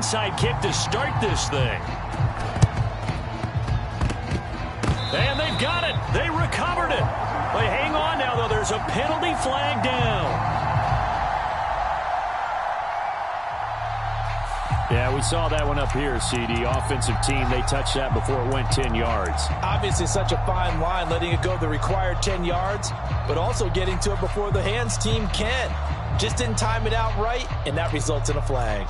onside kick to start this thing. And they've got it. They recovered it. They hang on now, though. There's a penalty flag down. Yeah, we saw that one up here, CD. Offensive team, they touched that before it went 10 yards. Obviously such a fine line, letting it go the required 10 yards, but also getting to it before the hands team can. Just didn't time it out right, and that results in a flag.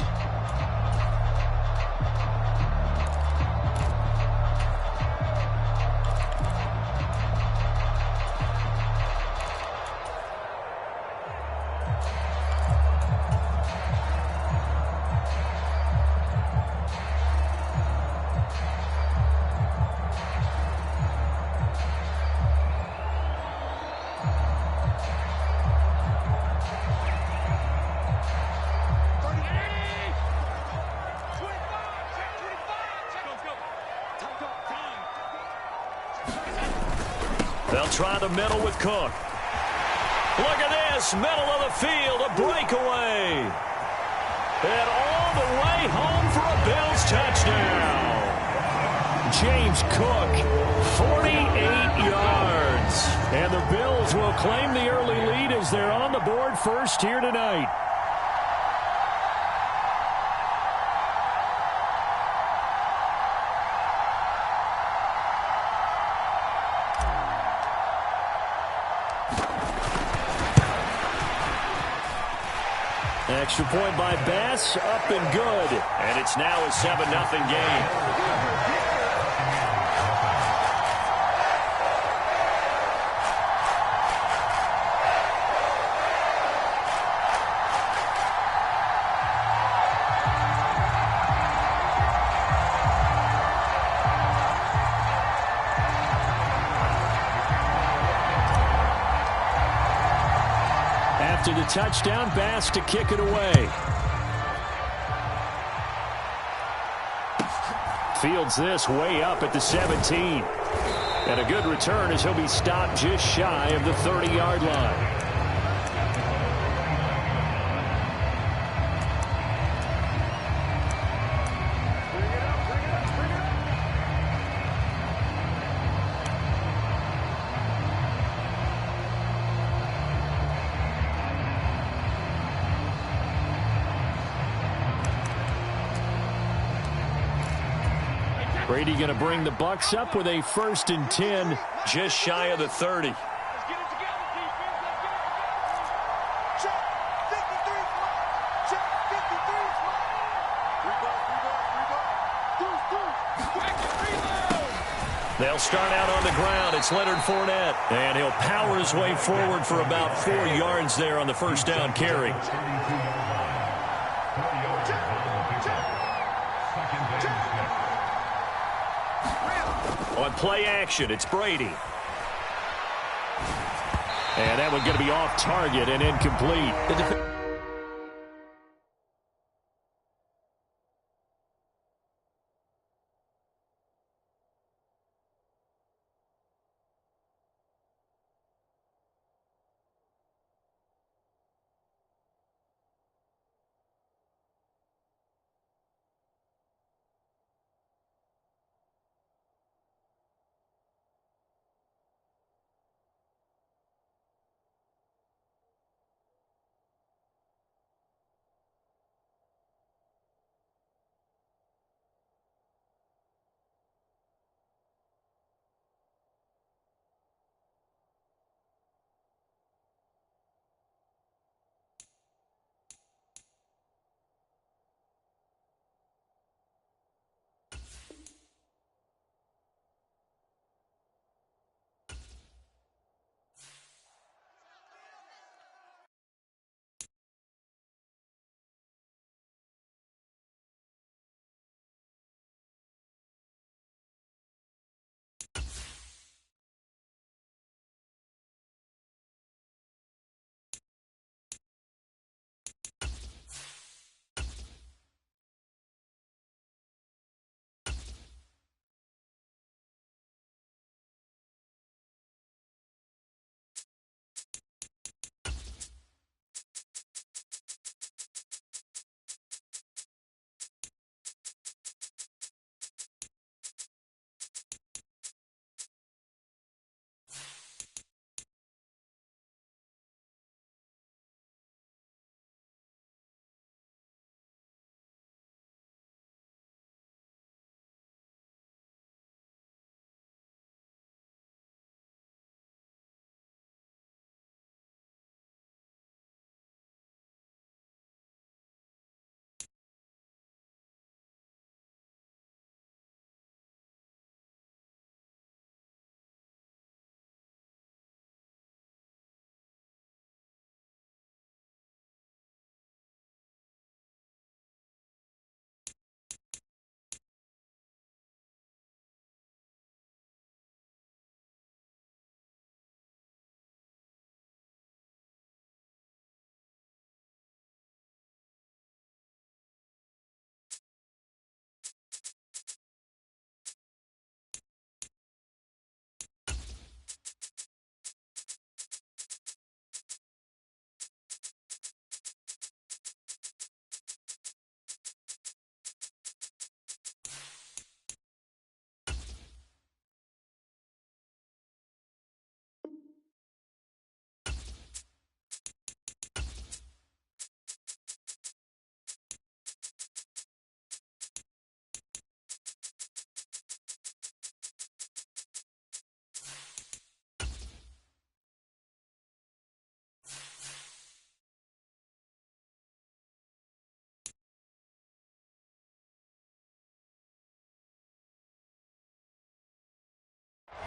They'll try the middle with Cook. Look at this, middle of the field, a breakaway. And all the way home for a Bills touchdown. James Cook, 48 yards. And the Bills will claim the early lead as they're on the board first here tonight. Extra point by Bass, up and good. And it's now a 7-0 game. After the touchdown, Bass to kick it away. Fields this way up at the 17. And a good return as he'll be stopped just shy of the 30-yard line. Brady going to bring the Bucs up with a 1st and 10, just shy of the 30. They'll start out on the ground. It's Leonard Fournette. And he'll power his way forward for about 4 yards there on the first down carry. On play action, it's Brady. And that one's going to be off target and incomplete.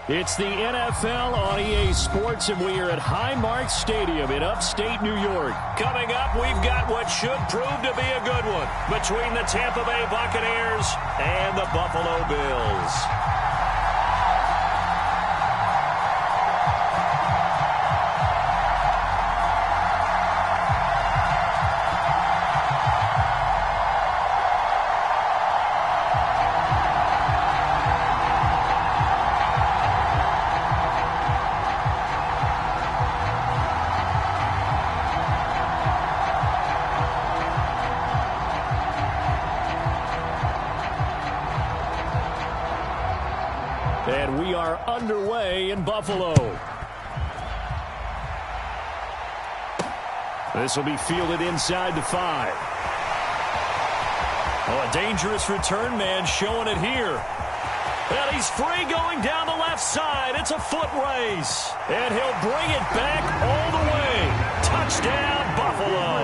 It's the NFL on EA Sports, and we are at Highmark Stadium in upstate New York. Coming up, we've got what should prove to be a good one between the Tampa Bay Buccaneers and the Buffalo Bills. And we are underway in Buffalo. This will be fielded inside the 5. Oh, a dangerous return man showing it here. And he's free going down the left side. It's a foot race. And he'll bring it back all the way. Touchdown, Buffalo.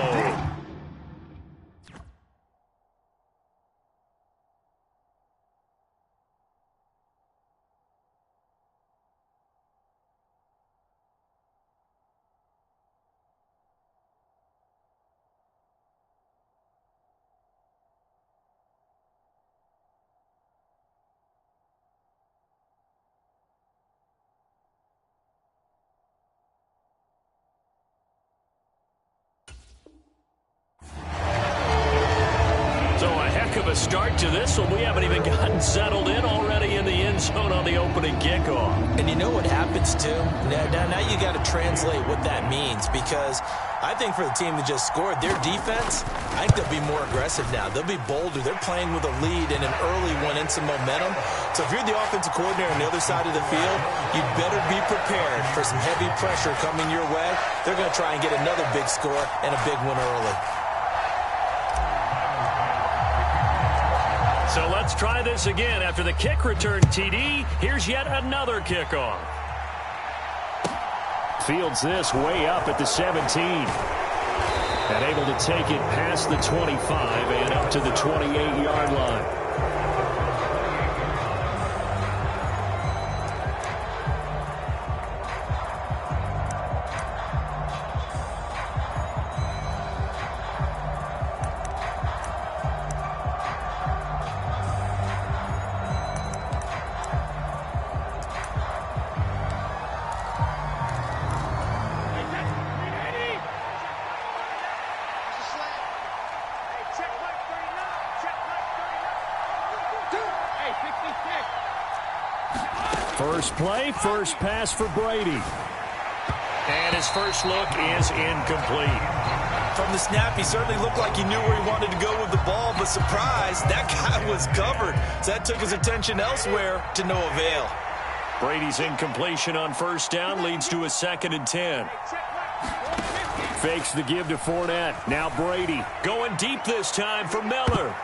Of a start to this one. We haven't even gotten settled in already in the end zone on the opening kickoff. And you know what happens, too? Now you got to translate what that means, because I think for the team that just scored, their defense, I think they'll be more aggressive now. They'll be bolder. They're playing with a lead and an early one and some momentum. So if you're the offensive coordinator on the other side of the field, you'd better be prepared for some heavy pressure coming your way. They're going to try and get another big score and a big one early. So let's try this again. After the kick return TD, here's yet another kickoff. Fields this way up at the 17. And able to take it past the 25 and up to the 28-yard line. First play, first pass for Brady. And his first look is incomplete. From the snap, he certainly looked like he knew where he wanted to go with the ball, but surprise, that guy was covered. So that took his attention elsewhere to no avail. Brady's incompletion on first down leads to a 2nd and 10. Fakes the give to Fournette. Now Brady going deep this time for Miller.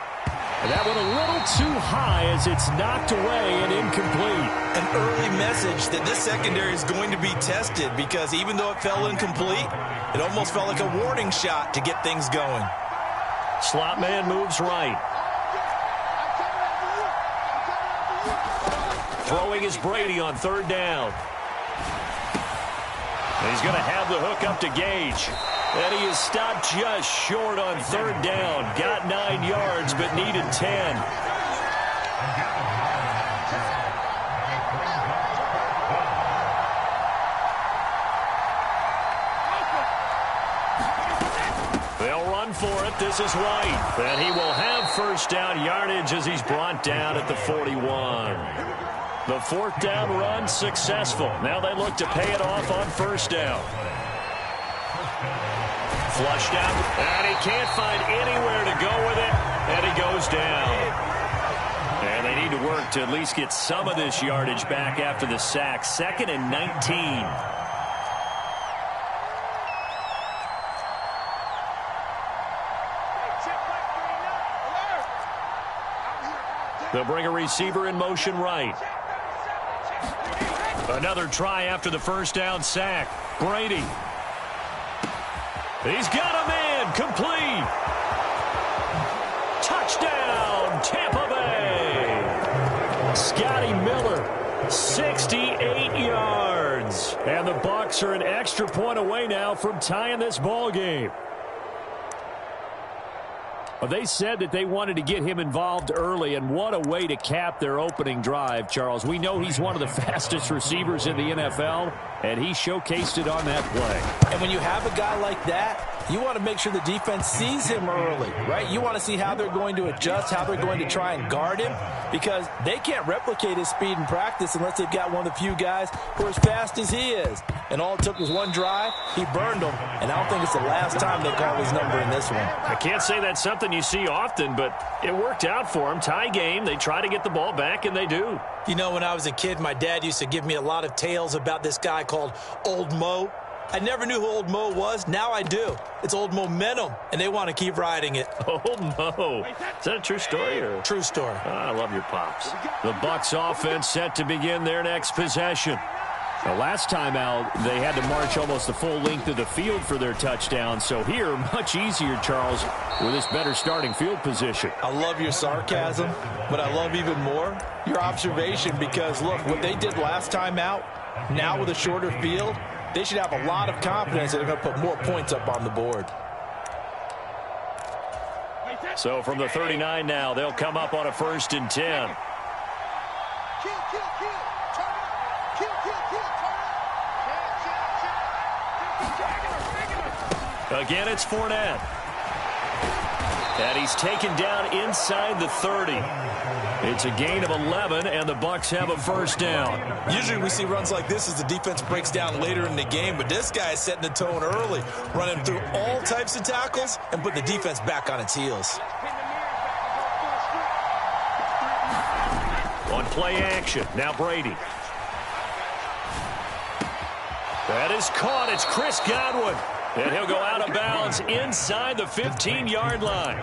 And that one a little too high as it's knocked away and incomplete. An early message that this secondary is going to be tested, because even though it fell incomplete, it almost felt like a warning shot to get things going. Slot man moves right. Throwing is Brady on 3rd down. And he's going to have the hook up to Gage. And he is stopped just short on 3rd down. Got 9 yards, but needed 10. They'll run for it. This is White. And he will have first down yardage as he's brought down at the 41. The 4th down run successful. Now they look to pay it off on first down. Flushed out, and he can't find anywhere to go with it, and he goes down. And they need to work to at least get some of this yardage back after the sack. 2nd and 19. They'll bring a receiver in motion right. Another try after the first down sack. Brady. He's got a man, complete. Touchdown, Tampa Bay. Scotty Miller, 68 And the Bucs are an extra point away now from tying this ball game. Well, they said that they wanted to get him involved early, and what a way to cap their opening drive, Charles. We know he's one of the fastest receivers in the NFL, and he showcased it on that play. And when you have a guy like that, you want to make sure the defense sees him early, right? You want to see how they're going to adjust, how they're going to try and guard him, because they can't replicate his speed in practice unless they've got one of the few guys who are as fast as he is. And all it took was one drive. He burned them, and I don't think it's the last time they call his number in this one. I can't say that's something you see often, but it worked out for him. Tie game, they try to get the ball back, and they do. You know, when I was a kid, my dad used to give me a lot of tales about this guy called Old Mo. I never knew who Old Mo was. Now I do. It's Old Momentum, and they want to keep riding it. Old Mo. Is that a true story? Or? True story. Oh, I love your pops. The Bucs offense set to begin their next possession. The last time out, they had to march almost the full length of the field for their touchdown. So here, much easier, Charles, with this better starting field position. I love your sarcasm, but I love even more your observation because, look, what they did last time out, now with a shorter field, they should have a lot of confidence that they're going to put more points up on the board. So from the 39 now, they'll come up on a 1st and 10. Again, it's Fournette. And he's taken down inside the 30. It's a gain of 11, and the Bucs have a 1st down. Usually we see runs like this as the defense breaks down later in the game, but this guy is setting the tone early, running through all types of tackles and putting the defense back on its heels. On play action, now Brady. That is caught. It's Chris Godwin. And he'll go out of bounds inside the 15-yard line.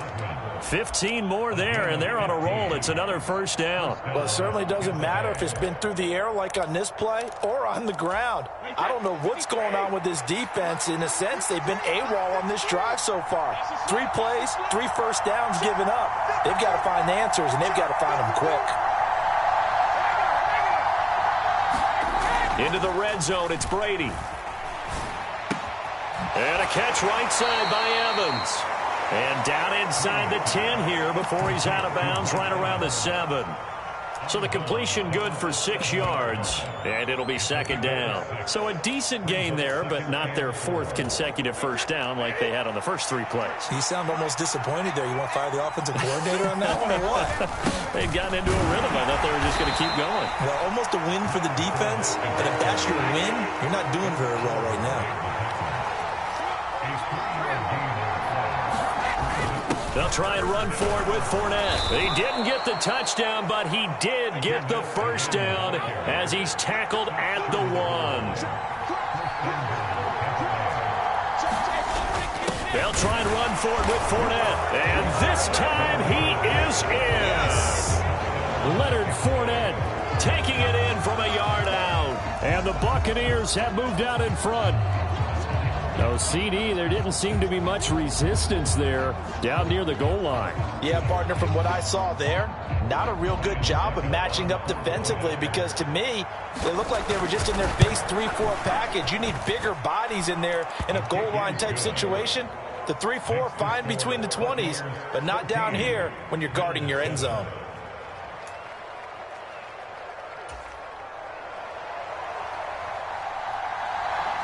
15 more there, and they're on a roll. It's another 1st down. Well, it certainly doesn't matter if it's been through the air like on this play or on the ground. I don't know what's going on with this defense. In a sense, they've been AWOL on this drive so far. 3 plays, 3 first downs given up. They've got to find answers, and they've got to find them quick. Into the red zone, it's Brady. And a catch right side by Evans. And down inside the 10 here before he's out of bounds right around the 7. So the completion good for 6 yards, and it'll be 2nd down. So a decent gain there, but not their 4th consecutive 1st down like they had on the first 3 plays. You sound almost disappointed there. You want to fire the offensive coordinator on that one or what? They'd gotten into a rhythm. I thought they were just going to keep going. Well, almost a win for the defense, but if that's your win, you're not doing very well right now. They'll try and run for it with Fournette. He didn't get the touchdown, but he did get the 1st down as he's tackled at the 1. They'll try and run for it with Fournette. And this time he is in. Leonard Fournette taking it in from a yard out. And the Buccaneers have moved out in front. No, CD, there didn't seem to be much resistance there down near the goal line. Yeah, partner, from what I saw there, not a real good job of matching up defensively because to me, they looked like they were just in their base 3-4 package. You need bigger bodies in there in a goal line type situation. The 3-4, fine between the 20s, but not down here when you're guarding your end zone.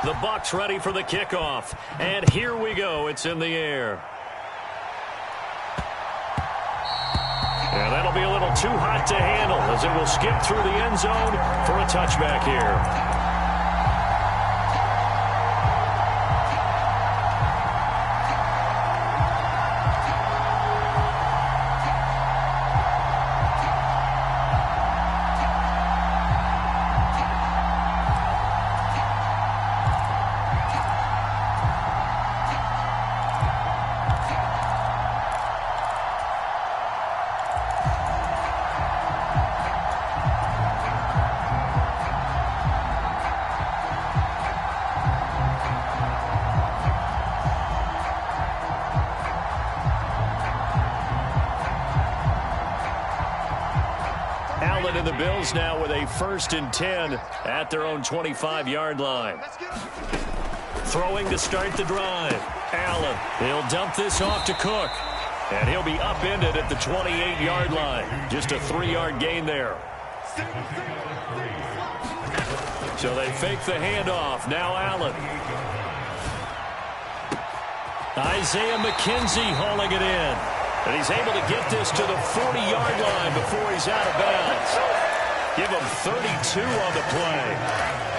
The Bucs ready for the kickoff. And here we go. It's in the air. And that'll be a little too hot to handle as it will skip through the end zone for a touchback here. Allen and the Bills now with a 1st and 10 at their own 25-yard line. Throwing to start the drive. Allen, he'll dump this off to Cook. And he'll be upended at the 28-yard line. Just a 3-yard gain there. So they fake the handoff. Now Allen. Isaiah McKenzie hauling it in. And he's able to get this to the 40-yard line before he's out of bounds. Give him 32 on the play.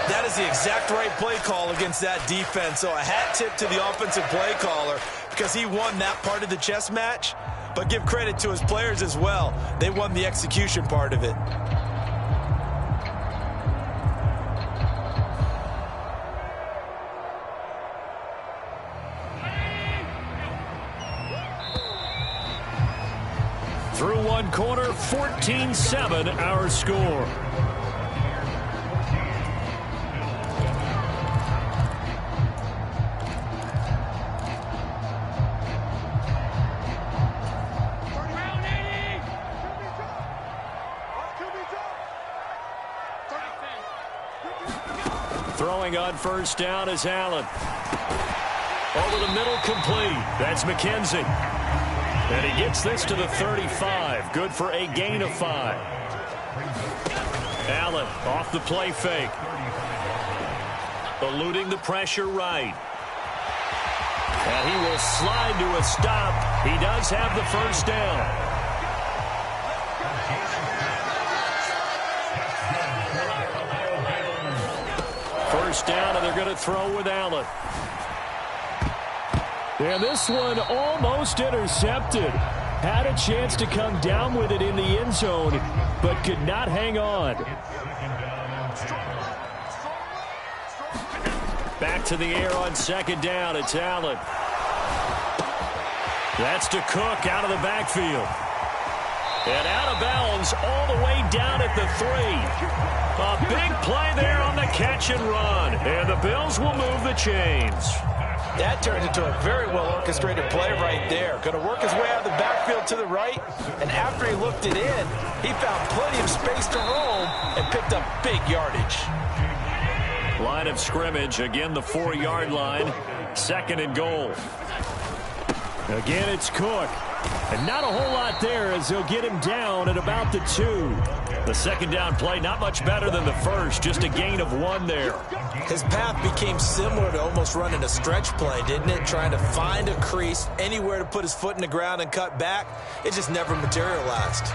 That is the exact right play call against that defense. So a hat tip to the offensive play caller because he won that part of the chess match. But give credit to his players as well. They won the execution part of it. Through one quarter, 14-7 our score. Throwing on 1st down is Allen. Over the middle, complete. That's McKenzie. And he gets this to the 35. Good for a gain of 5. Allen off the play fake. Eluding the pressure right. And he will slide to a stop. He does have the 1st down. First down, and they're going to throw with Allen. And this one almost intercepted. Had a chance to come down with it in the end zone, but could not hang on. Back to the air on 2nd down. It's Allen. That's to Cook out of the backfield. And out of bounds all the way down at the 3. A big play there on the catch and run. And the Bills will move the chains. That turned into a very well-orchestrated play right there. Going to work his way out of the backfield to the right. And after he looked it in, he found plenty of space to roam and picked up big yardage. Line of scrimmage, again the 4-yard line. 2nd and goal. Again, it's Cook. And not a whole lot there as they'll get him down at about the 2. The 2nd down play, not much better than the first. Just a gain of 1 there. His path became similar to almost running a stretch play, didn't it? Trying to find a crease, anywhere to put his foot in the ground and cut back. It just never materialized.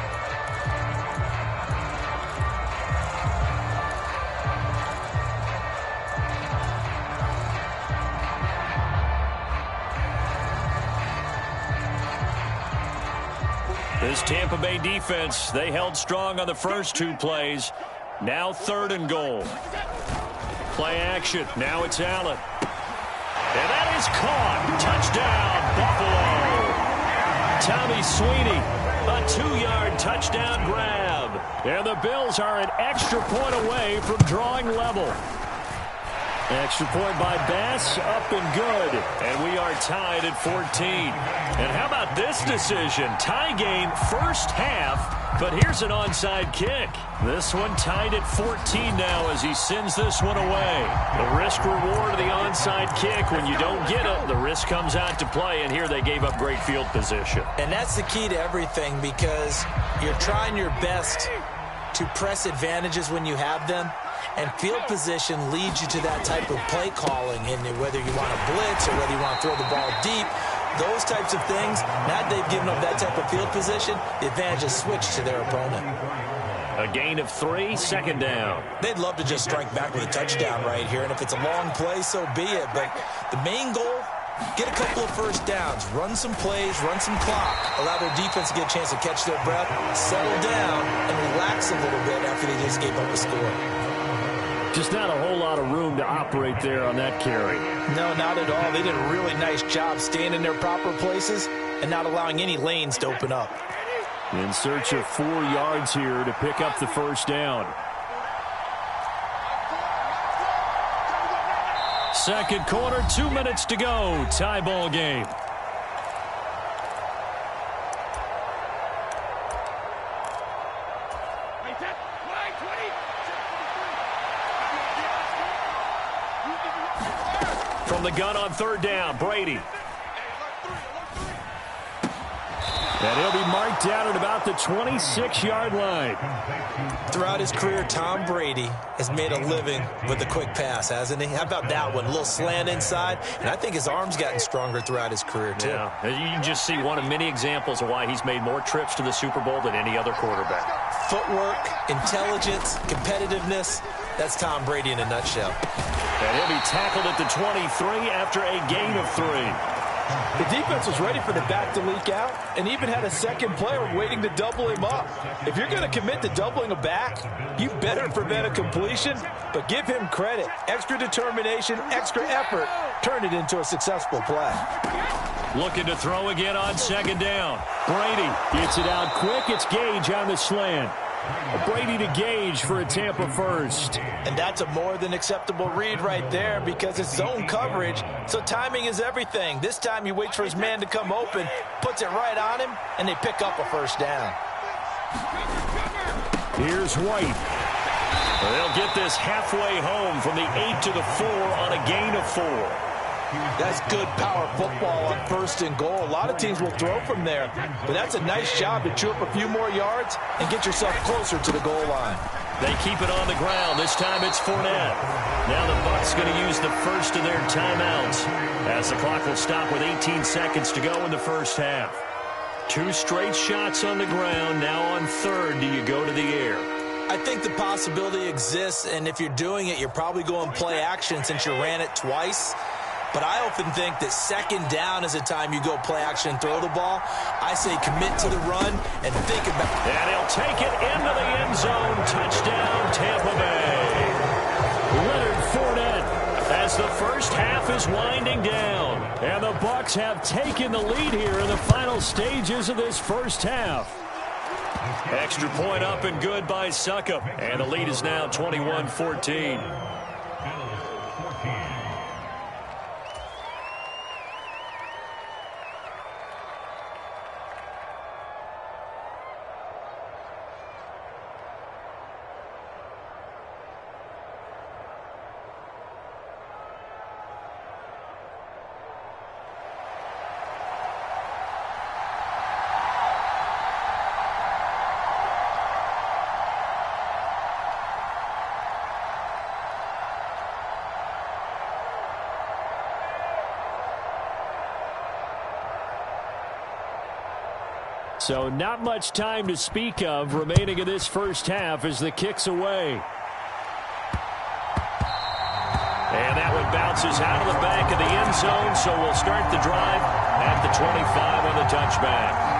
This Tampa Bay defense, they held strong on the first 2 plays. Now 3rd and goal. Play action. Now it's Allen. And that is caught. Touchdown, Buffalo. Tommy Sweeney, a 2-yard touchdown grab. And the Bills are an extra point away from drawing level. Extra point by Bass, up and good. And we are tied at 14. And how about this decision? Tie game, first half, but here's an onside kick. This one tied at 14 now as he sends this one away. The risk-reward of the onside kick, when you don't get it, the risk comes out to play, and here they gave up great field position. And that's the key to everything because you're trying your best to press advantages when you have them. And field position leads you to that type of play calling, and whether you want to blitz or whether you want to throw the ball deep, those types of things, now that they've given up that type of field position, the advantage is switched to their opponent. A gain of 3, 2nd down. They'd love to just strike back with a touchdown right here, and if it's a long play, so be it. But the main goal, get a couple of first downs, run some plays, run some clock, allow their defense to get a chance to catch their breath, settle down, and relax a little bit after they just gave up a score. Just not a whole lot of room to operate there on that carry. No, not at all. They did a really nice job staying in their proper places and not allowing any lanes to open up. In search of 4 yards here to pick up the first down. Second quarter, 2 minutes to go. Tie ball game. From the gun on third down, Brady. And he'll be marked down at about the 26-yard line. Throughout his career, Tom Brady has made a living with the quick pass, hasn't he? How about that one? A little slant inside, and I think his arm's gotten stronger throughout his career, too. Yeah, you can just see one of many examples of why he's made more trips to the Super Bowl than any other quarterback. Footwork, intelligence, competitiveness, that's Tom Brady in a nutshell. And he'll be tackled at the 23 after a gain of 3. The defense was ready for the back to leak out and even had a second player waiting to double him up. If you're going to commit to doubling a back, you better prevent a completion, but give him credit. Extra determination, extra effort, turn it into a successful play. Looking to throw again on second down. Brady gets it out quick. It's Gage on the slant. Brady to Gage for a Tampa first. And that's a more than acceptable read right there because it's zone coverage, so timing is everything. This time he waits for his man to come open, puts it right on him, and they pick up a first down. Here's White. They'll get this halfway home from the 8 to the 4 on a gain of 4. That's good power football on first and goal. A lot of teams will throw from there, but that's a nice job to chew up a few more yards and get yourself closer to the goal line. They keep it on the ground. This time it's Fournette. Now the Bucs going to use the first of their timeouts as the clock will stop with 18 seconds to go in the first half. 2 straight shots on the ground. Now on third, do you go to the air? I think the possibility exists, and if you're doing it, you're probably going play action since you ran it twice. But I often think that second down is a time you go play action and throw the ball. I say commit to the run and think about it. And he'll take it into the end zone. Touchdown, Tampa Bay. Leonard Fournette as the first half is winding down. And the Bucs have taken the lead here in the final stages of this first half. Extra point up and good by Succop. And the lead is now 21-14. So not much time to speak of remaining in this first half as the kick's away. And that one bounces out of the back of the end zone, so we'll start the drive at the 25 on the touchback.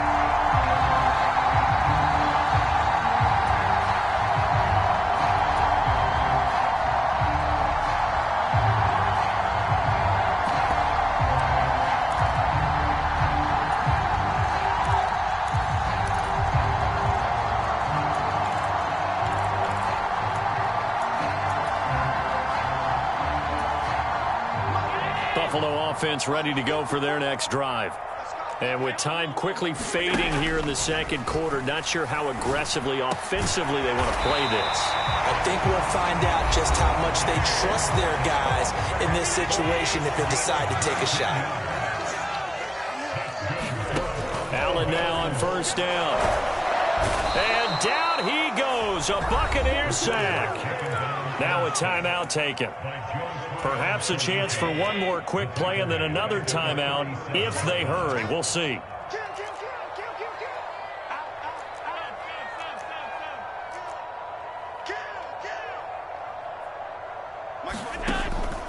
Buffalo offense ready to go for their next drive. And with time quickly fading here in the second quarter, not sure how aggressively, offensively they want to play this. I think we'll find out just how much they trust their guys in this situation if they decide to take a shot. Allen now on first down. And down he goes, a Buccaneer sack. Now a timeout taken. Perhaps a chance for one more quick play and then another timeout if they hurry. We'll see.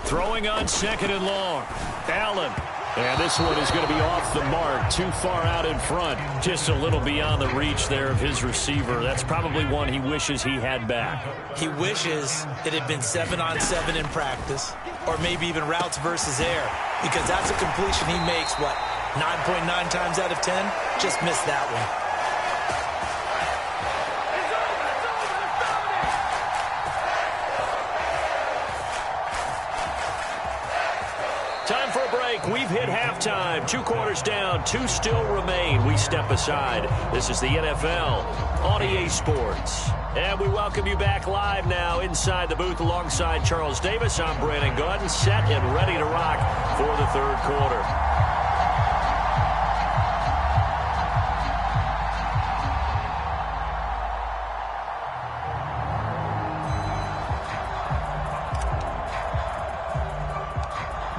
Throwing on second and long. Allen. And this one is going to be off the mark, too far out in front. Just a little beyond the reach there of his receiver. That's probably one he wishes he had back. He wishes it had been 7-on-7 in practice, or maybe even routes versus air, because that's a completion he makes, 9.9 times out of 10? Just missed that one. for a break. We've hit halftime. 2 quarters down. 2 still remain. We step aside. This is the NFL on EA Sports. And we welcome you back live now inside the booth alongside Charles Davis. I'm Brandon Gaudin, set and ready to rock for the third quarter.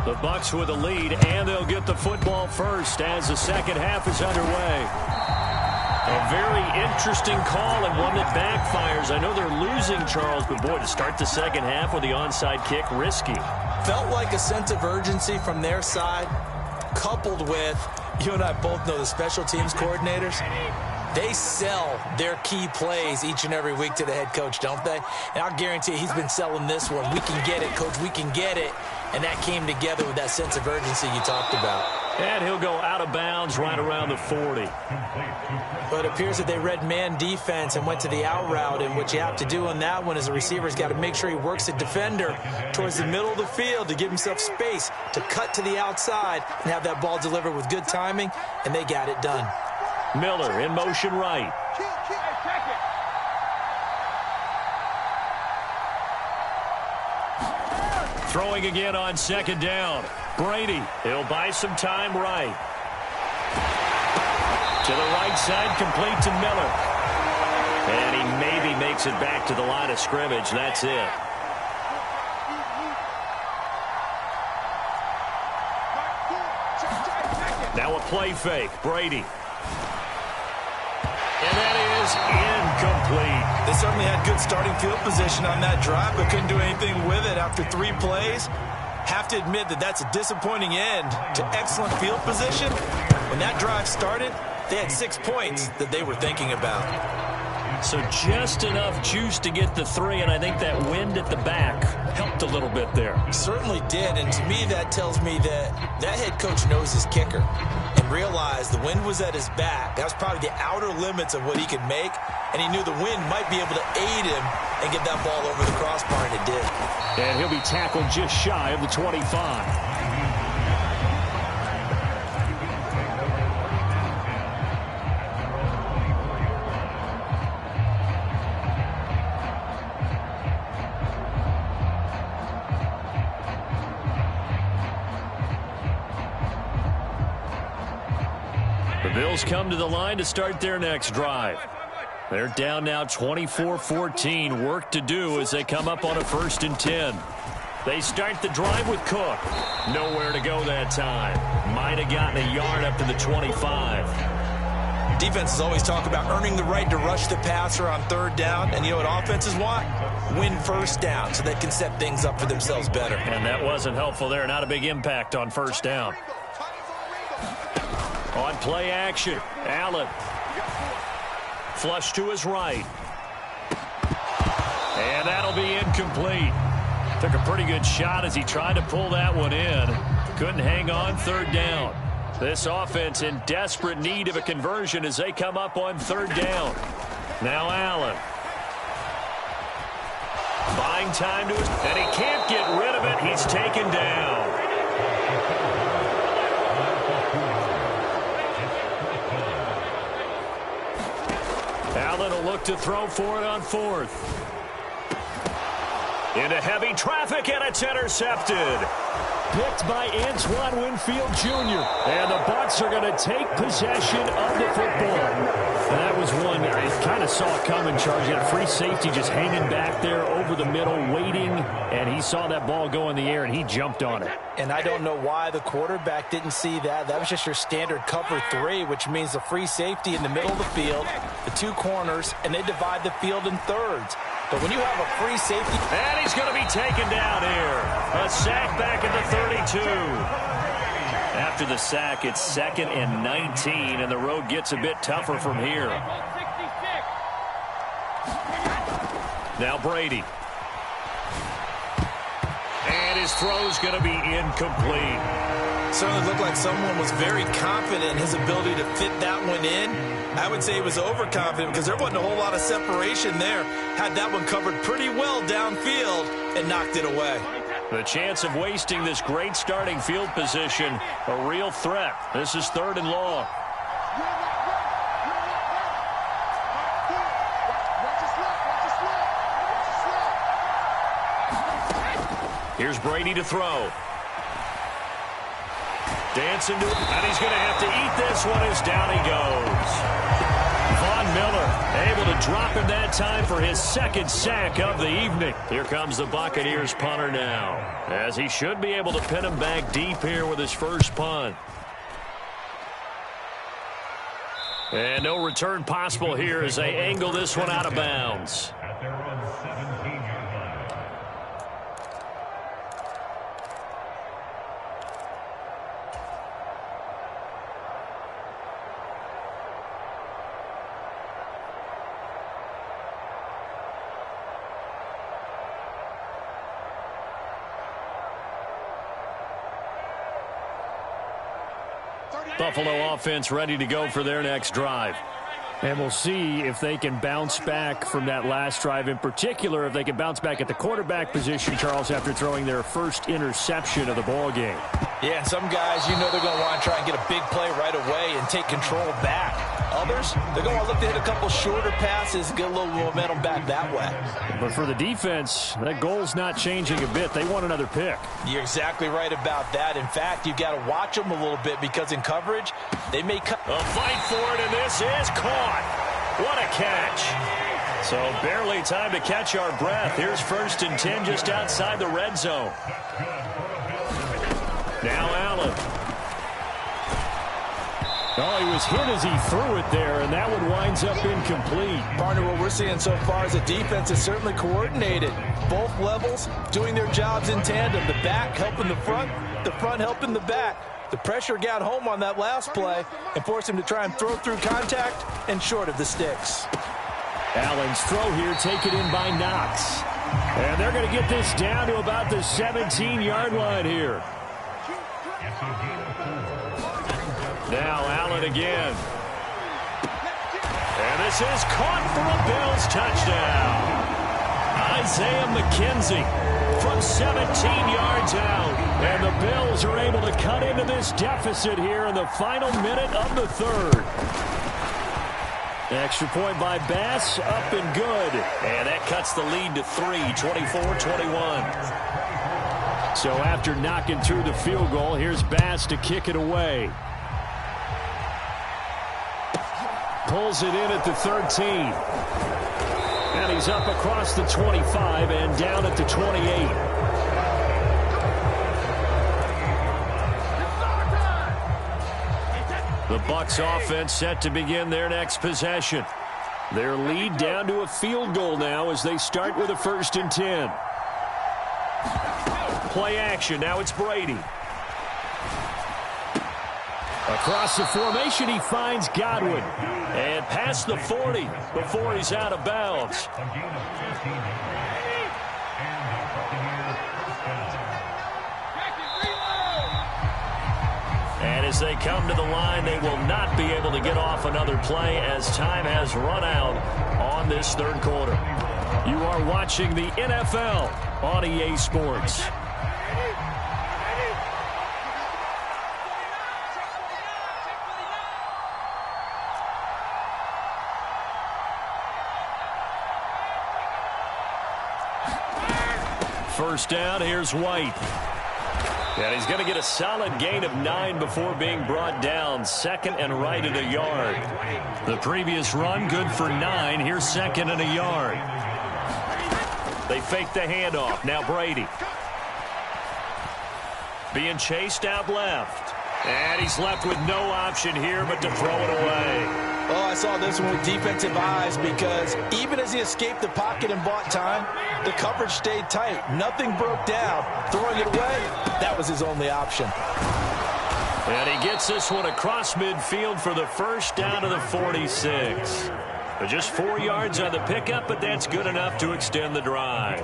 The Bucs with a lead, and they'll get the football first as the second half is underway. A very interesting call and one that backfires. I know they're losing, Charles, but boy, to start the second half with the onside kick, risky. Felt like a sense of urgency from their side, coupled with, you and I both know the special teams coordinators. They sell their key plays each and every week to the head coach, don't they? And I'll guarantee you he's been selling this one. We can get it, coach, we can get it. And that came together with that sense of urgency you talked about. And he'll go out of bounds right around the 40. But it appears that they read man defense and went to the out route. And what you have to do on that one is the receiver's got to make sure he works the defender towards the middle of the field to give himself space to cut to the outside and have that ball delivered with good timing. And they got it done. Miller in motion right. Throwing again on second down. Brady, he'll buy some time right. To the right side, complete to Miller. And he maybe makes it back to the line of scrimmage. That's it. Now a play fake. Brady. And that is incomplete. They certainly had good starting field position on that drive, but couldn't do anything with it after 3 plays. Have to admit that that's a disappointing end to excellent field position. When that drive started, they had 6 points that they were thinking about. So just enough juice to get the 3, and I think that wind at the back helped a little bit there. Certainly did, and to me that tells me that that head coach knows his kicker and realized the wind was at his back. That was probably the outer limits of what he could make, and he knew the wind might be able to aid him and get that ball over the crossbar, and it did. And he'll be tackled just shy of the 25. The Bills come to the line to start their next drive. They're down now 24-14. Work to do as they come up on a 1st and 10. They start the drive with Cook. Nowhere to go that time. Might have gotten a yard up to the 25. Defenses always talk about earning the right to rush the passer on 3rd down. And you know what offenses want? Win 1st down so they can set things up for themselves better. And that wasn't helpful there. Not a big impact on 1st down. On play action, Allen. Flush to his right. And that'll be incomplete. Took a pretty good shot as he tried to pull that one in. Couldn't hang on 3rd down. This offense in desperate need of a conversion as they come up on 3rd down. Now Allen. Buying time to his... And he can't get rid of it. He's taken down. Allen will look to throw for it on 4th. Into heavy traffic, and it's intercepted. Picked by Antoine Winfield Jr. And the Bucs are going to take possession of the football. That was one I kind of saw coming, Charles. You had a free safety just hanging back there over the middle, waiting, and he saw that ball go in the air, and he jumped on it. And I don't know why the quarterback didn't see that. That was just your standard cover 3, which means the free safety in the middle of the field, the 2 corners, and they divide the field in thirds. But when you have a free safety... And he's going to be taken down here. A sack back at the 32. After the sack, it's 2nd and 19, and the road gets a bit tougher from here. Now Brady. And his throw's going to be incomplete. Certainly looked like someone was very confident in his ability to fit that one in. I would say he was overconfident because there wasn't a whole lot of separation there. Had that one covered pretty well downfield and knocked it away. The chance of wasting this great starting field position, a real threat. This is 3rd and long. Here's Brady to throw. Dancing to it, and he's going to have to eat this one as down he goes. Von Miller able to drop him that time for his 2nd sack of the evening. Here comes the Buccaneers punter now, as he should be able to pin him back deep here with his first punt. And no return possible here as they angle this one out of bounds. Buffalo offense ready to go for their next drive. And we'll see if they can bounce back from that last drive. In particular, if they can bounce back at the quarterback position, Charles, after throwing their first interception of the ball game. Yeah, some guys, they're going to want to try and get a big play right away and take control back. Others, they're going to look to hit a couple shorter passes, get a little momentum back that way. But for the defense, that goal's not changing a bit. They want another pick. You're exactly right about that. In fact, you've got to watch them a little bit because in coverage, they may cut. A fight for it, and this is caught. What a catch. So barely time to catch our breath. Here's 1st and 10 just outside the red zone. Now Allen. Oh, he was hit as he threw it there, and that one winds up incomplete. Partner, what we're seeing so far is the defense is certainly coordinated. Both levels doing their jobs in tandem. The back helping the front helping the back. The pressure got home on that last play and forced him to try and throw through contact and short of the sticks. Allen's throw here taken in by Knox. And they're going to get this down to about the 17-yard line here. Now Allen again. And this is caught for a Bills touchdown. Isaiah McKenzie from 17 yards out. And the Bills are able to cut into this deficit here in the final minute of the 3rd. Extra point by Bass, up and good. And that cuts the lead to 3, 24-21. So after knocking through the field goal, here's Bass to kick it away. Pulls it in at the 13. And he's up across the 25 and down at the 28. The Bucs offense set to begin their next possession. Their lead down to a field goal now as they start with a 1st and 10. Play action. Now it's Brady. Across the formation, he finds Godwin. And past the 40 before he's out of bounds. And as they come to the line, they will not be able to get off another play as time has run out on this 3rd quarter. You are watching the NFL on EA Sports. First down, here's White. And he's going to get a solid gain of 9 before being brought down. 2nd and right at a yard. The previous run, good for 9. Here's 2nd and a yard. They fake the handoff. Now Brady. Being chased out left. And he's left with no option here but to throw it away. Oh, I saw this one with defensive eyes because even as he escaped the pocket and bought time, the coverage stayed tight. Nothing broke down. Throwing it away, that was his only option. And he gets this one across midfield for the first down to the 46. Just 4 yards on the pickup, but that's good enough to extend the drive.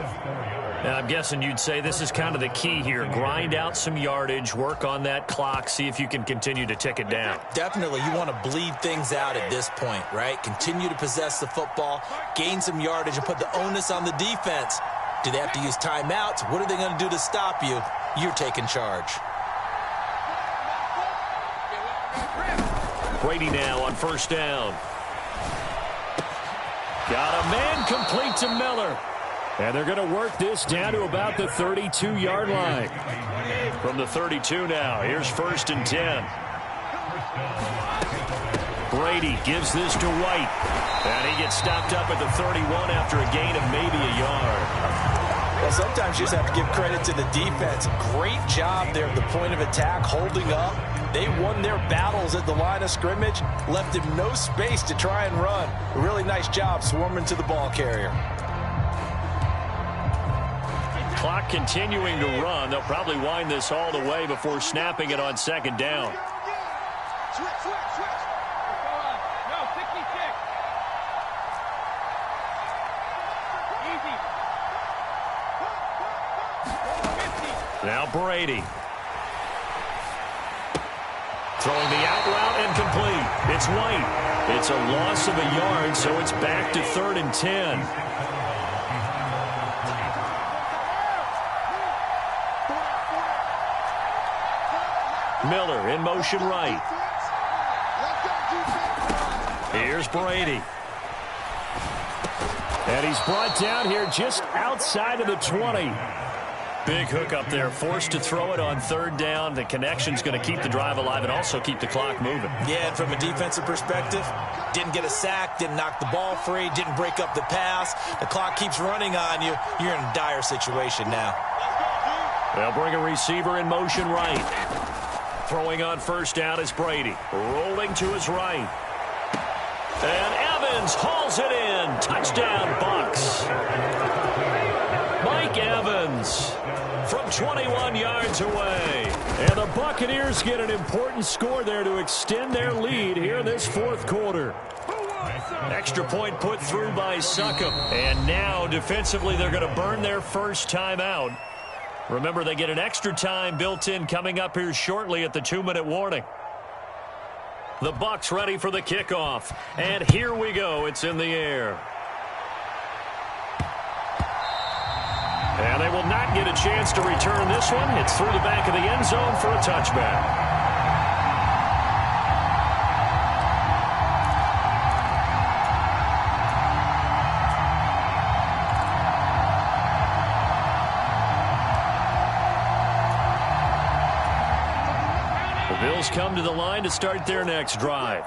Now, I'm guessing you'd say this is kind of the key here. Grind out some yardage, work on that clock, see if you can continue to tick it down. Definitely, you want to bleed things out at this point, right? Continue to possess the football, gain some yardage, and put the onus on the defense Do they have to use timeouts? What are they going to do to stop you? You're taking charge. Brady now on first down. Got a man complete to Miller. And they're going to work this down to about the 32-yard line. From the 32 now, here's 1st and 10. Brady gives this to White. And he gets stopped up at the 31 after a gain of maybe a yard. Well, sometimes you just have to give credit to the defense. Great job there at the point of attack, holding up. They won their battles at the line of scrimmage, left him no space to try and run. A really nice job swarming to the ball carrier. Clock continuing to run. They'll probably wind this all the way before snapping it on 2nd down. Switch. No, 66. Easy. 50. Now Brady. Throwing the out route and complete. It's White. It's a loss of a yard, so it's back to 3rd and 10. Miller in motion right. Here's Brady. And he's brought down here just outside of the 20. Big hook up there, forced to throw it on 3rd down. The connection's going to keep the drive alive and also keep the clock moving. Yeah, and from a defensive perspective, didn't get a sack, didn't knock the ball free, didn't break up the pass. The clock keeps running on you. You're in a dire situation now. They'll bring a receiver in motion right. Throwing on 1st down is Brady. Rolling to his right. And Evans hauls it in. Touchdown, Bucs. Mike Evans from 21 yards away. And the Buccaneers get an important score there to extend their lead here in this 4th quarter. Extra point put through by Succop. And now defensively they're going to burn their first timeout. Remember, they get an extra time built in coming up here shortly at the 2-minute warning. The Bucs ready for the kickoff. And here we go. It's in the air. And they will not get a chance to return this one. It's through the back of the end zone for a touchback. Bills come to the line to start their next drive.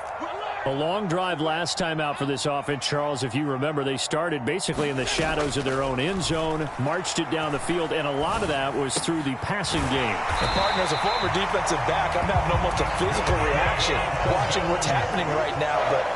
A long drive last time out for this offense, Charles. If you remember, they started basically in the shadows of their own end zone, marched it down the field, and a lot of that was through the passing game. And partner, as a former defensive back, I'm having almost a physical reaction watching what's happening right now. But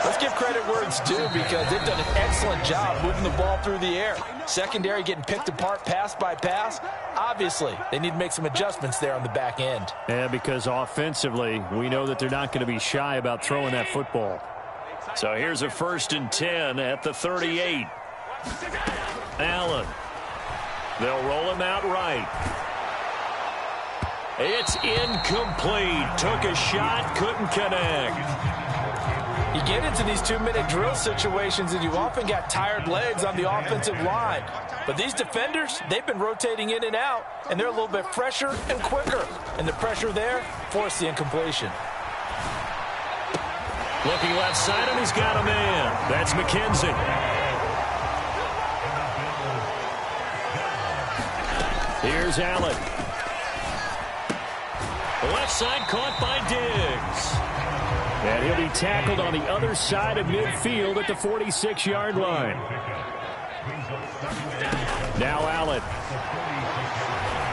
let's give credit where it's due because they've done an excellent job moving the ball through the air. Secondary getting picked apart pass by pass. Obviously, they need to make some adjustments there on the back end. Yeah, because offensively, we know that they're not going to be shy about throwing that football. So here's a 1st and 10 at the 38. Allen. They'll roll him out right. It's incomplete. Took a shot, couldn't connect. You get into these 2-minute drill situations and you often got tired legs on the offensive line. But these defenders, they've been rotating in and out, and they're a little bit fresher and quicker. And the pressure there forced the incompletion. Looking left side, and he's got a man. That's McKenzie. Here's Allen. Left side caught by Diggs. And he'll be tackled on the other side of midfield at the 46-yard line. Now Allen.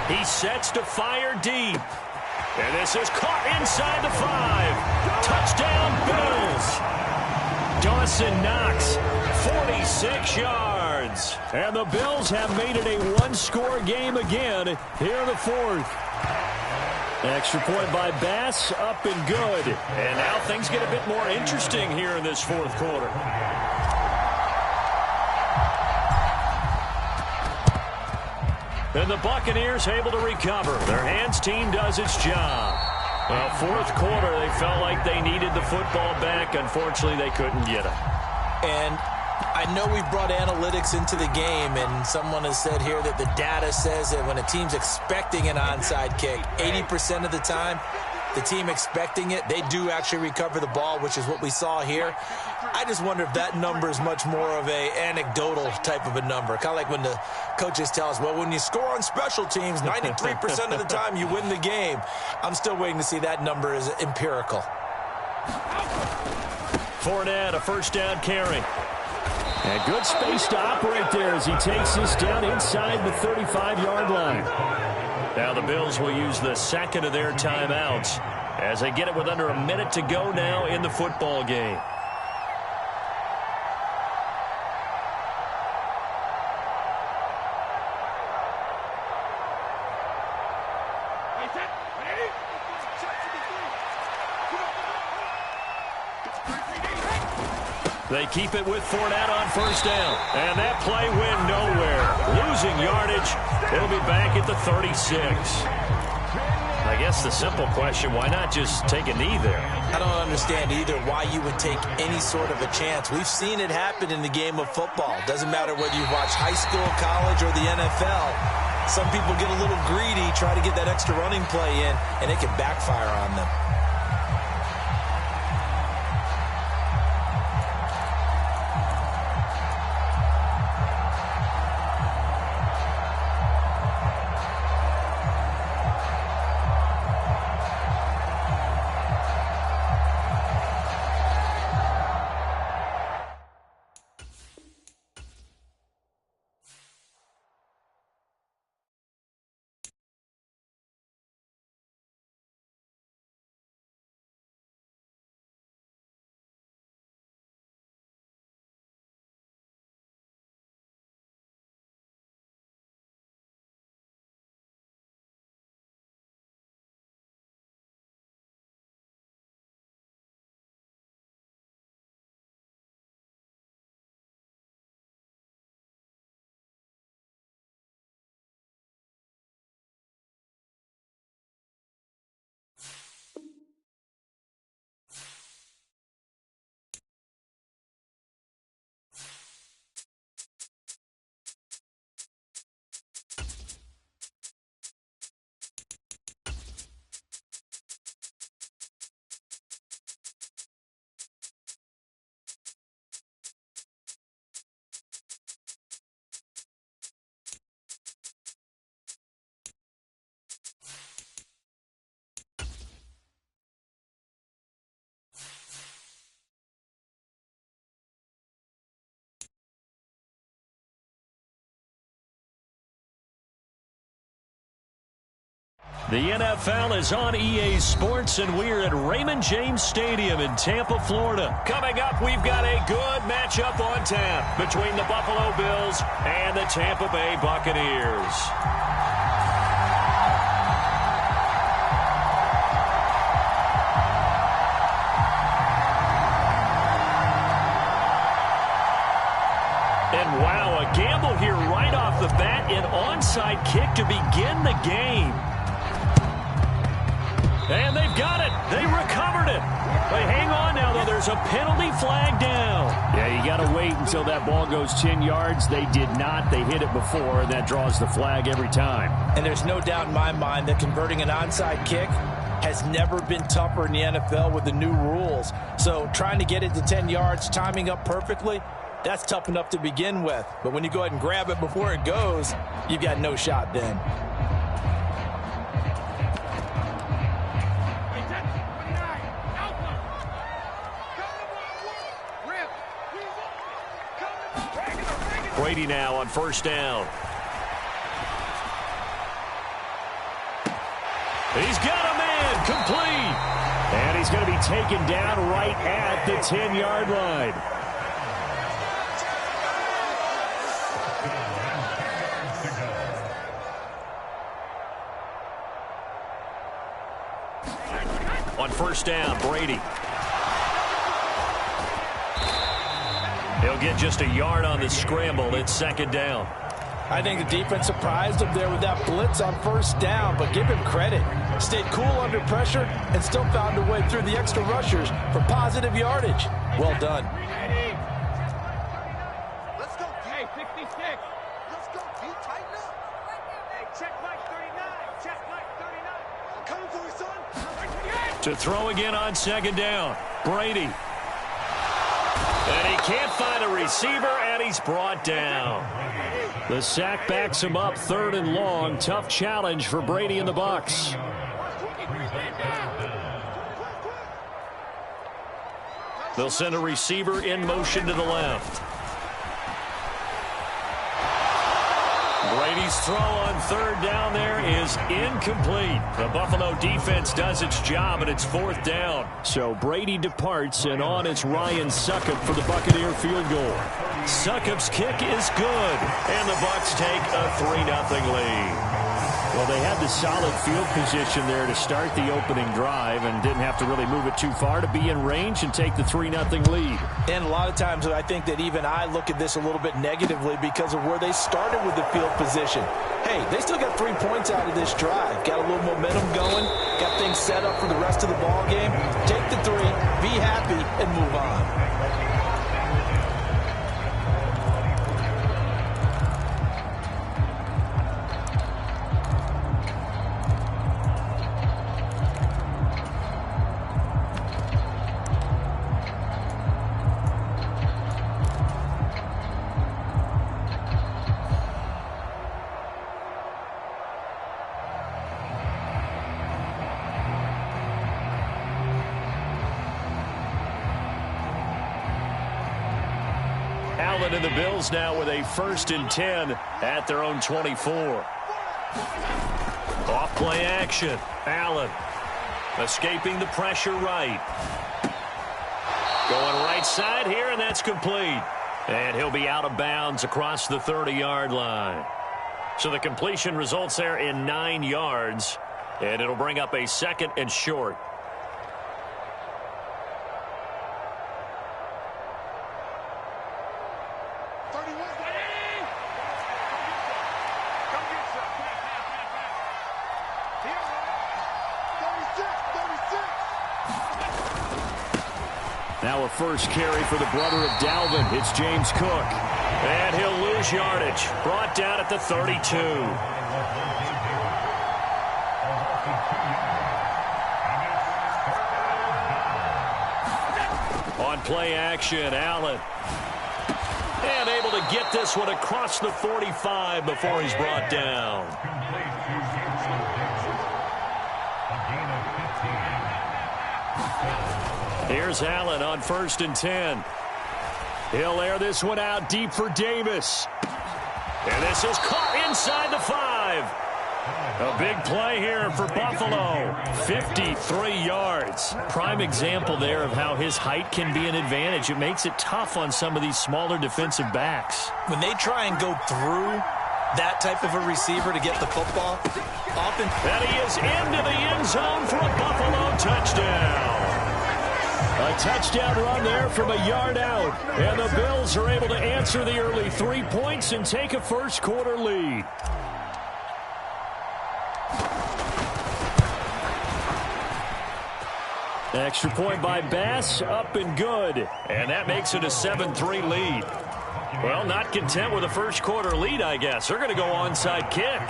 He sets to fire deep. And this is caught inside the 5. Touchdown, Bills. Dawson Knox, 46 yards. And the Bills have made it a one-score game again here in the 4th. Extra point by Bass, up and good. And now things get a bit more interesting here in this 4th quarter. And the Buccaneers able to recover. Their hands team does its job. Well, 4th quarter, they felt like they needed the football back. Unfortunately, they couldn't get it. And I know we brought analytics into the game, and someone has said here that the data says that when a team's expecting an onside kick, 80% of the time, the team expecting it, they do actually recover the ball, which is what we saw here. I just wonder if that number is much more of a anecdotal type of a number. Kind of like when the coaches tell us, well, when you score on special teams, 93% of the time you win the game. I'm still waiting to see that number is empirical. Fournette, a first down carry. And good space to operate there as he takes this down inside the 35-yard line. Now the Bills will use the second of their timeouts as they get it with under a minute to go now in the football game. They keep it with Fournette on first down. And that play went nowhere. Losing yardage. It'll be back at the 36. I guess the simple question, why not just take a knee there? I don't understand either why you would take any sort of a chance. We've seen it happen in the game of football. Doesn't matter whether you watch high school, college, or the NFL. Some people get a little greedy, try to get that extra running play in, and it can backfire on them. The NFL is on EA Sports, and we're at Raymond James Stadium in Tampa, Florida. Coming up, we've got a good matchup on tap between the Buffalo Bills and the Tampa Bay Buccaneers. And wow, a gamble here right off the bat, an onside kick to begin the game. And they've got it. They recovered it. But hang on now, though. There's a penalty flag down. Yeah, you got to wait until that ball goes 10 yards. They did not. They hit it before, and that draws the flag every time. And there's no doubt in my mind that converting an onside kick has never been tougher in the NFL with the new rules. So trying to get it to 10 yards, timing up perfectly, that's tough enough to begin with. But when you go ahead and grab it before it goes, you've got no shot then. Brady now on first down. He's got a man complete. And he's going to be taken down right at the 10-yard line. On first down, Brady. He'll get just a yard on the scramble. It's second down. I think the defense surprised him there with that blitz on first down, but give him credit. Stayed cool under pressure and still found a way through the extra rushers for positive yardage. Well done. 66. Let's go, P. Tighten up. Hey, check Mike 39. Check Mike 39. I'm coming for you, son. To throw again on second down. Brady. And he can't find a receiver, and he's brought down. The sack backs him up, 3rd and long. Tough challenge for Brady and the Bucs. They'll send a receiver in motion to the left. Brady's throw on 3rd down there is incomplete. The Buffalo defense does its job, and it's 4th down. So Brady departs, and on it's Ryan Succop for the Buccaneer field goal. Succop's kick is good, and the Bucs take a 3-0 lead. Well, they had the solid field position there to start the opening drive and didn't have to really move it too far to be in range and take the 3-0 lead. And a lot of times I think that even I look at this a little bit negatively because of where they started with the field position. Hey, they still got 3 points out of this drive. Got a little momentum going. Got things set up for the rest of the ball game. Take the 3, be happy, and move on. Allen and the Bills now with a 1st and 10 at their own 24. Off play action. Allen escaping the pressure right. Going right side here, and that's complete. And he'll be out of bounds across the 30-yard line. So the completion results there in 9 yards, and it'll bring up a 2nd and short. Now a first carry for the brother of Dalvin. It's James Cook. And he'll lose yardage. Brought down at the 32. On play action, Allen. And able to get this one across the 45 before he's brought down. Here's Allen on 1st and 10. He'll air this one out deep for Davis. And this is caught inside the 5. A big play here for Buffalo. 53 yards. Prime example there of how his height can be an advantage. It makes it tough on some of these smaller defensive backs. When they try and go through that type of a receiver to get the football, often... And he is into the end zone for a Buffalo touchdown. A touchdown run there from a yard out. And the Bills are able to answer the early 3 points and take a first-quarter lead. Extra point by Bass, up and good. And that makes it a 7-3 lead. Well, not content with a first-quarter lead, I guess. They're going to go onside kick.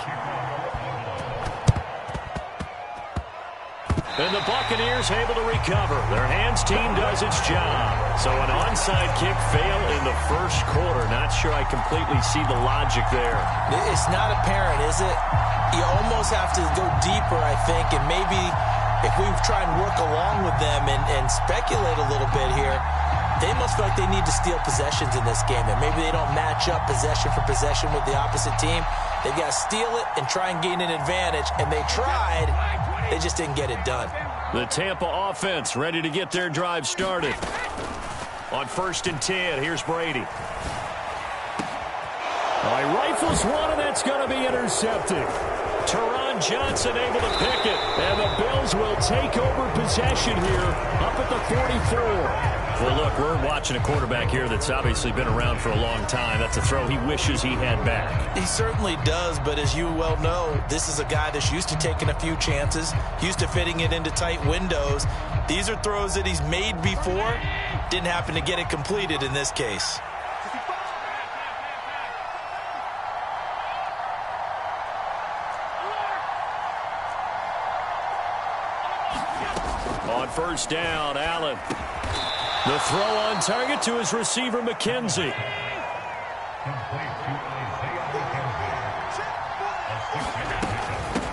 And the Buccaneers able to recover. Their hands team does its job. So an onside kick fail in the first quarter. Not sure I completely see the logic there. It's not apparent, is it? You almost have to go deeper, I think, and maybe if we try and work along with them and speculate a little bit here, they must feel like they need to steal possessions in this game, and maybe they don't match up possession for possession with the opposite team. They've got to steal it and try and gain an advantage, and they tried. They just didn't get it done. The Tampa offense ready to get their drive started. On 1st and 10, here's Brady. Rifles one, and that's going to be intercepted. Teron Johnson able to pick it, and the Bills will take over possession here up at the 44. Well, look, we're watching a quarterback here that's obviously been around for a long time. That's a throw he wishes he had back. He certainly does, but as you well know, this is a guy that's used to taking a few chances, used to fitting it into tight windows. These are throws that he's made before. Didn't happen to get it completed in this case. On first down, Allen. The throw on target to his receiver, McKenzie.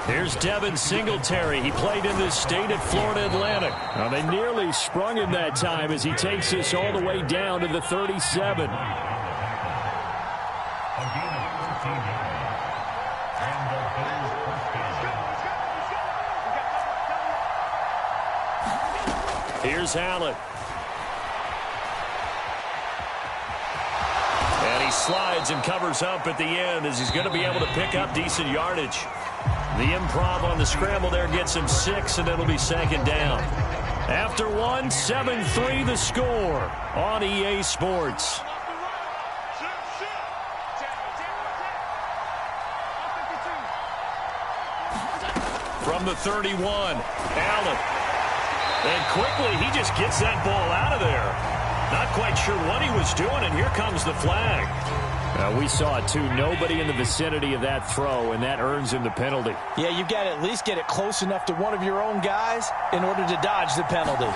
Here's Devin Singletary. He played in this state at Florida Atlantic. Now, they nearly sprung him that time as he takes this all the way down to the 37. Here's Allen. And he slides and covers up at the end as he's going to be able to pick up decent yardage. The improv on the scramble there gets him 6, and it'll be second down. After one, 7-3 the score on EA Sports. From the 31, Allen. And quickly, he just gets that ball out of there. Not quite sure what he was doing, and here comes the flag. We saw it, too. Nobody in the vicinity of that throw, and that earns him the penalty. Yeah, you've got to at least get it close enough to one of your own guys in order to dodge the penalty.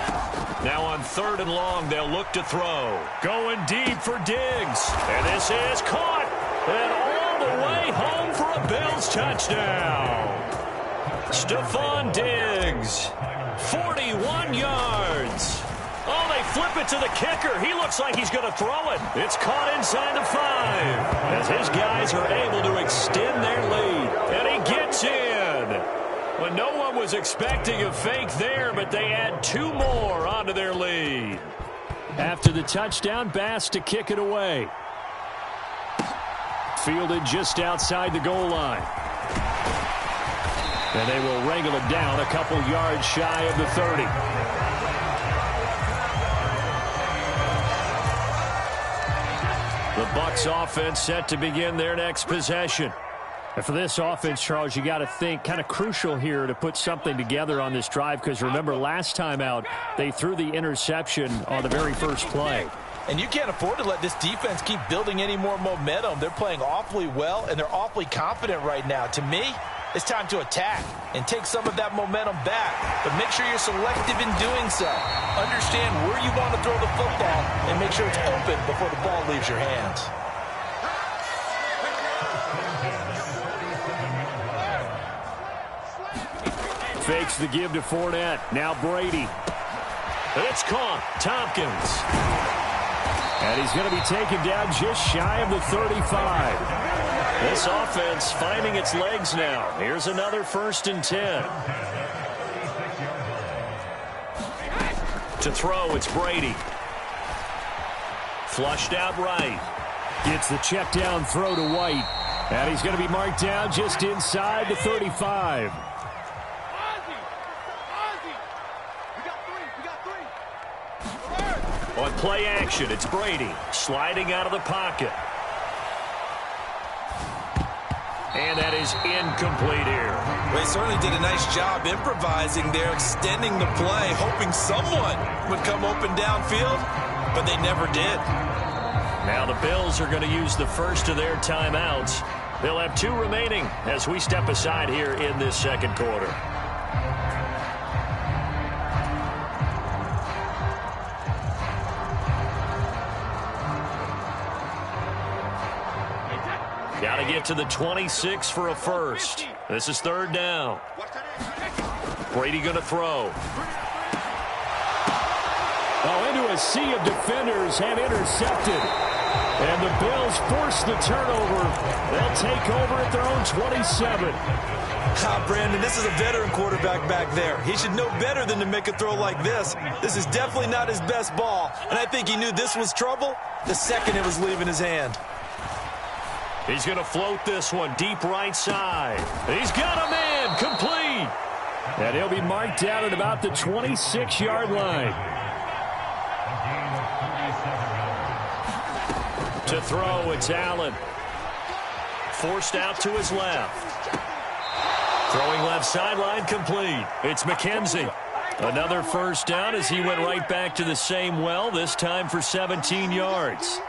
Now on 3rd and long, they'll look to throw. Going deep for Diggs. And this is caught. And all the way home for a Bills touchdown. Stephon Diggs. 41 yards. Oh, they flip it to the kicker. He looks like he's going to throw it. It's caught inside the 5 as his guys are able to extend their lead. And he gets in. Well, no one was expecting a fake there, but they add 2 more onto their lead. After the touchdown, Bass to kick it away. Fielded just outside the goal line. And they will wrangle it down a couple yards shy of the 30. The Bucs offense set to begin their next possession. And for this offense, Charles, you got to think kind of crucial here to put something together on this drive, because remember last time out they threw the interception on the very first play. And you can't afford to let this defense keep building any more momentum. They're playing awfully well, and they're awfully confident right now. To me, it's time to attack and take some of that momentum back. But make sure you're selective in doing so. Understand where you want to throw the football and make sure it's open before the ball leaves your hands. Fakes the give to Fournette. Now Brady. It's caught. Tompkins. And he's going to be taken down just shy of the 35. This offense finding its legs now. Here's another 1st and 10. To throw, it's Brady. Flushed out right. Gets the check down throw to White. And he's going to be marked down just inside the 35. On play action, it's Brady sliding out of the pocket. And that is incomplete here. They certainly did a nice job improvising there, extending the play, hoping someone would come open downfield, but they never did. Now the Bills are going to use the first of their timeouts. They'll have 2 remaining as we step aside here in this second quarter. Got to get to the 26 for a first. This is 3rd down. Brady going to throw. Oh, into a sea of defenders and intercepted. And the Bills force the turnover. They'll take over at their own 27. Brandon, this is a veteran quarterback back there. He should know better than to make a throw like this. This is definitely not his best ball. And I think he knew this was trouble the second it was leaving his hand. He's going to float this one deep right side. He's got a man complete. And he'll be marked down at about the 26-yard line. To throw, it's Allen. Forced out to his left. Throwing left sideline complete. It's McKenzie. Another 1st down as he went right back to the same well, this time for 17 yards.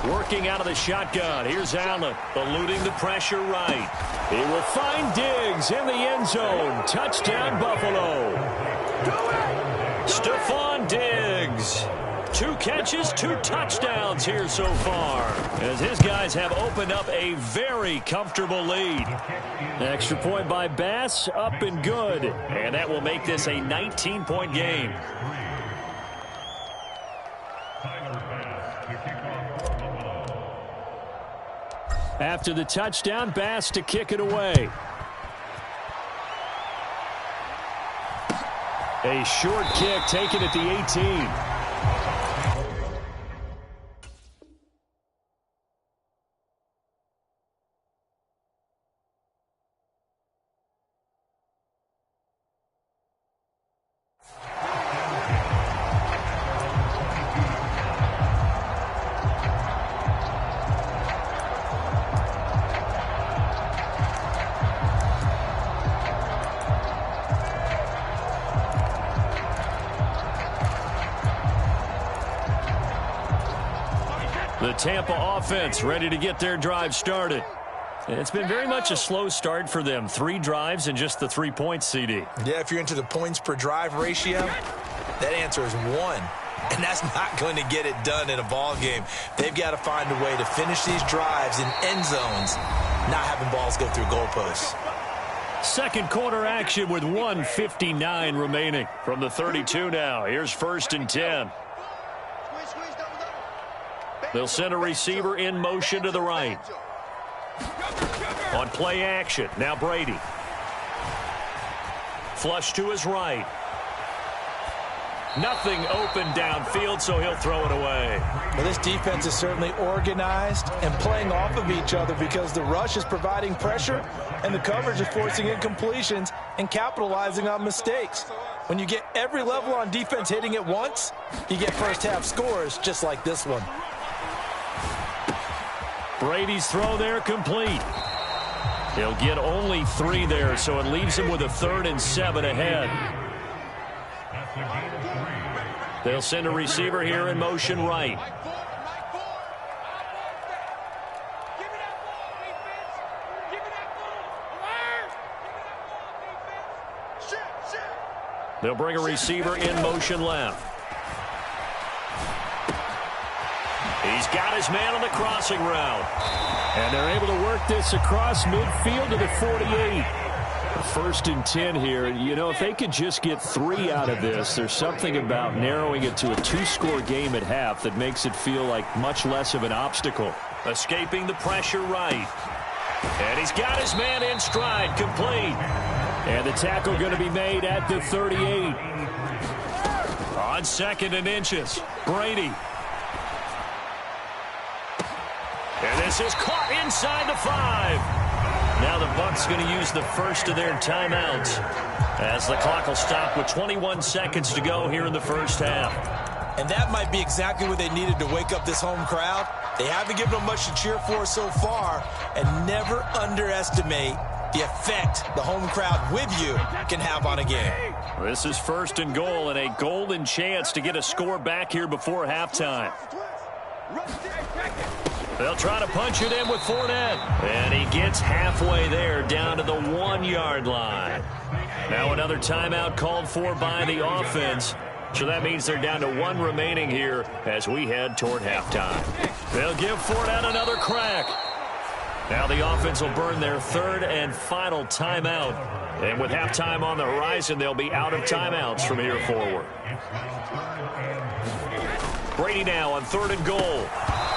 Working out of the shotgun. Here's Allen, eluding the pressure right. He will find Diggs in the end zone. Touchdown, Buffalo. Stephon Diggs. 2 catches, 2 touchdowns here so far, as his guys have opened up a very comfortable lead. Extra point by Bass, up and good. And that will make this a 19-point game. After the touchdown, Bass to kick it away. A short kick taken at the 18. The Tampa offense ready to get their drive started. It's been very much a slow start for them. 3 drives and just the 3 points, CD. Yeah, if you're into the points per drive ratio, that answer is 1. And that's not going to get it done in a ball game. They've got to find a way to finish these drives in end zones, not having balls go through goalposts. Second quarter action with 1:59 remaining. From the 32 now, here's 1st and 10. They'll send a receiver in motion to the right. On play action, now Brady. Flush to his right. Nothing open downfield, so he'll throw it away. Well, this defense is certainly organized and playing off of each other because the rush is providing pressure and the coverage is forcing incompletions and capitalizing on mistakes. When you get every level on defense hitting at once, you get first half scores just like this one. Brady's throw there complete. He'll get only 3 there, so it leaves him with a 3rd and 7 ahead. They'll send a receiver here in motion right. They'll bring a receiver in motion left. He's got his man on the crossing route. And they're able to work this across midfield to the 48. 1st and 10 here. You know, if they could just get 3 out of this, there's something about narrowing it to a 2-score game at half that makes it feel like much less of an obstacle. Escaping the pressure right. And he's got his man in stride, complete. And the tackle going to be made at the 38. On 2nd and inches, Brady. And this is caught inside the 5. Now the Bucs going to use the first of their timeouts as the clock will stop with 21 seconds to go here in the first half. And that might be exactly what they needed to wake up this home crowd. They haven't given them much to cheer for so far, and never underestimate the effect the home crowd with you can have on a game. This is 1st and goal and a golden chance to get a score back here before halftime. They'll try to punch it in with Fournette. And he gets halfway there down to the 1-yard line. Now another timeout called for by the offense. So that means they're down to 1 remaining here as we head toward halftime. They'll give Fournette another crack. Now the offense will burn their 3rd and final timeout. And with halftime on the horizon, they'll be out of timeouts from here forward. Brady now on 3rd and goal.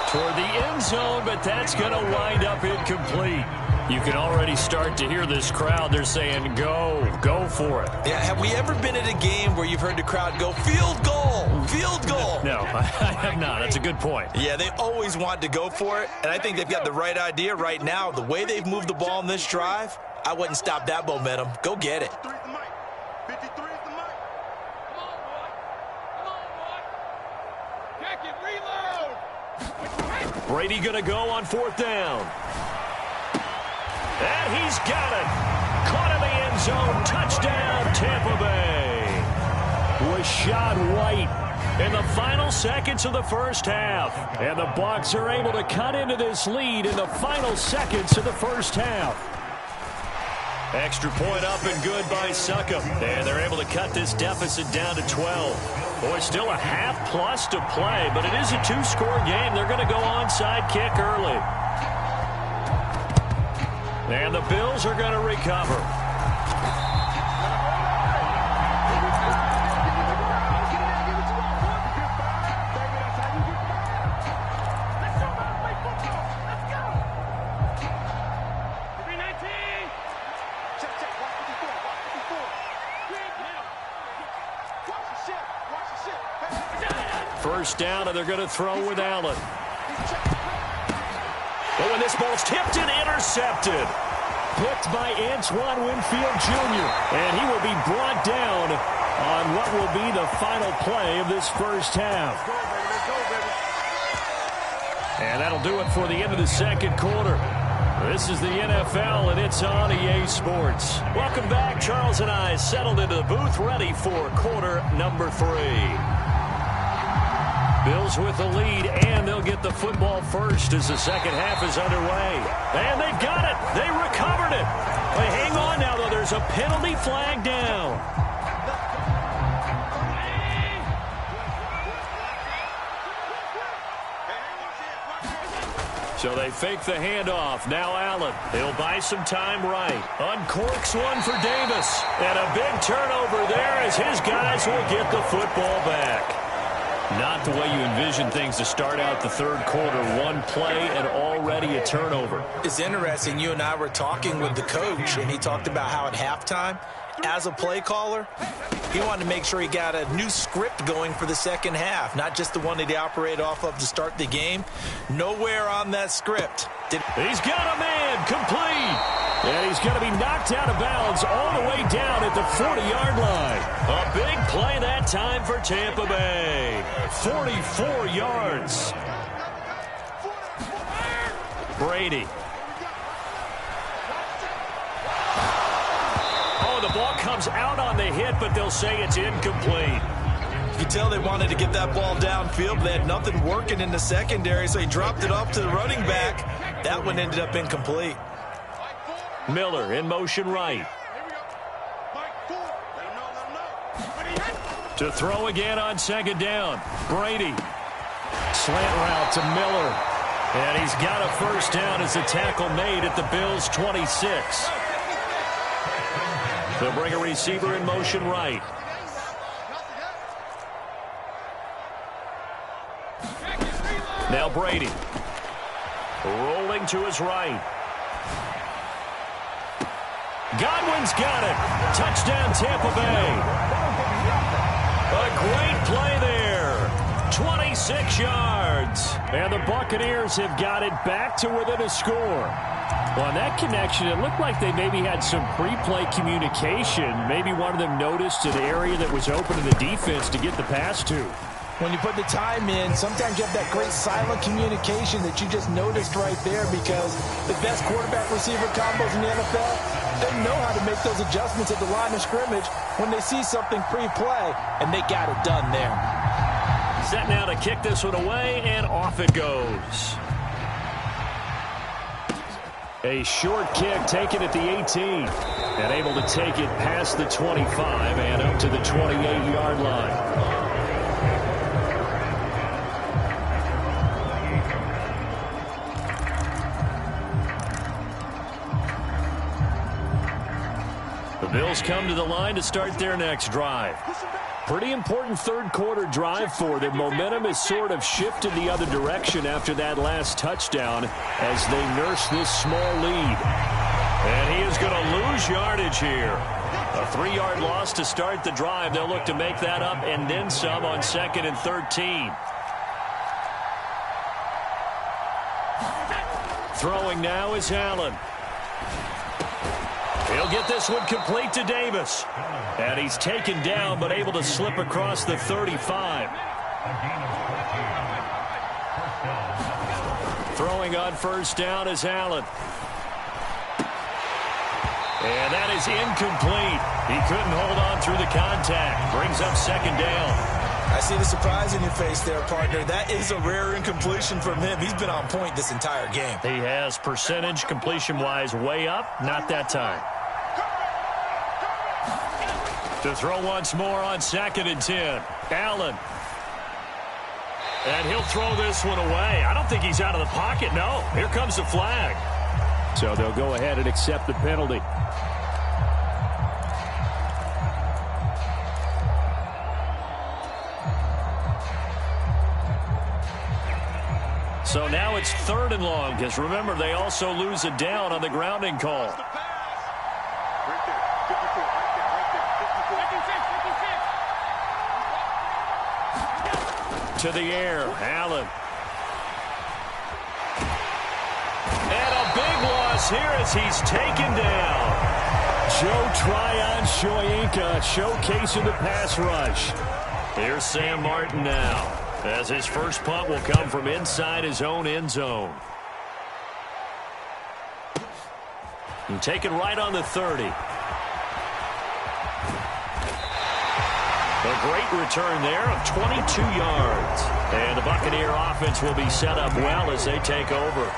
Toward the end zone, but that's going to wind up incomplete. You can already start to hear this crowd. They're saying, go for it. Yeah, have we ever been at a game where you've heard the crowd go, field goal, field goal? No, I have not. That's a good point. Yeah, they always want to go for it, and I think they've got the right idea right now. The way they've moved the ball in this drive, I wouldn't stop that momentum. Go get it. Brady going to go on 4th down. And he's got it. Caught in the end zone. Touchdown, Tampa Bay. Rachaad White in the final seconds of the first half. And the Bucs are able to cut into this lead in the final seconds of the first half. Extra point up and good by Succop. And they're able to cut this deficit down to 12. Boy, still a half plus to play, but it is a two-score game. They're going to go onside kick early. And the Bills are going to recover. First down, and they're going to throw with Allen. Oh, and this ball's tipped and intercepted. Picked by Antoine Winfield Jr. And he will be brought down on what will be the final play of this first half. And that'll do it for the end of the second quarter. This is the NFL, and it's on EA Sports. Welcome back. Charles and I settled into the booth, ready for quarter number 3. Bills with the lead, and they'll get the football first as the second half is underway. And they've got it. They recovered it. They hang on now, though. There's a penalty flag down. So they fake the handoff. Now Allen. He'll buy some time right. Uncorks one for Davis. And a big turnover there as his guys will get the football back. Not the way you envision things to start out the third quarter. One play and already a turnover. It's interesting. You and I were talking with the coach, and he talked about how at halftime, as a play caller, he wanted to make sure he got a new script going for the second half, not just the one that he operated off of to start the game. Nowhere on that script. He's got a man complete. And he's going to be knocked out of bounds all the way down at the 40-yard line. A big play that time for Tampa Bay. 44 yards. Brady. Oh, the ball comes out on the hit, but they'll say it's incomplete. You can tell they wanted to get that ball downfield, but they had nothing working in the secondary, so he dropped it off to the running back. That one ended up incomplete. Miller in motion right. To throw again on second down. Brady. Slant route to Miller. And he's got a first down as a tackle made at the Bills' 26. They'll bring a receiver in motion right. Now Brady. Rolling to his right. Godwin's got it. Touchdown, Tampa Bay. A great play there. 26 yards. And the Buccaneers have got it back to within a score. Well, on that connection, it looked like they maybe had some pre-play communication. Maybe one of them noticed an area that was open to the defense to get the pass to. When you put the time in, sometimes you have that great silent communication that you just noticed right there, because the best quarterback-receiver combos in the NFL, they know how to make those adjustments at the line of scrimmage when they see something pre-play, and they got it done there. Set now to kick this one away, and off it goes. A short kick taken at the 18, and able to take it past the 25 and up to the 28-yard line. The Bills come to the line to start their next drive. Pretty important third quarter drive for them. Momentum has sort of shifted the other direction after that last touchdown as they nurse this small lead. And he is going to lose yardage here. A 3-yard loss to start the drive. They'll look to make that up and then some on 2nd and 13. Throwing now is Allen. He'll get this one complete to Davis. And he's taken down but able to slip across the 35. Throwing on first down is Allen. And that is incomplete. He couldn't hold on through the contact. Brings up second down. I see the surprise in your face there, partner. That is a rare incompletion from him. He's been on point this entire game. He has percentage completion-wise way up. Not that time. To throw once more on 2nd and 10. Allen. And he'll throw this one away. I don't think he's out of the pocket, no. Here comes the flag. So they'll go ahead and accept the penalty. So now it's 3rd and long, because remember, they also lose a down on the grounding call. To the air, Allen. And a big loss here as he's taken down. Joe Tryon-Shoyinka showcasing the pass rush. Here's Sam Martin now, as his first punt will come from inside his own end zone. And taken right on the 30. A great return there of 22 yards. And the Buccaneer offense will be set up well as they take over.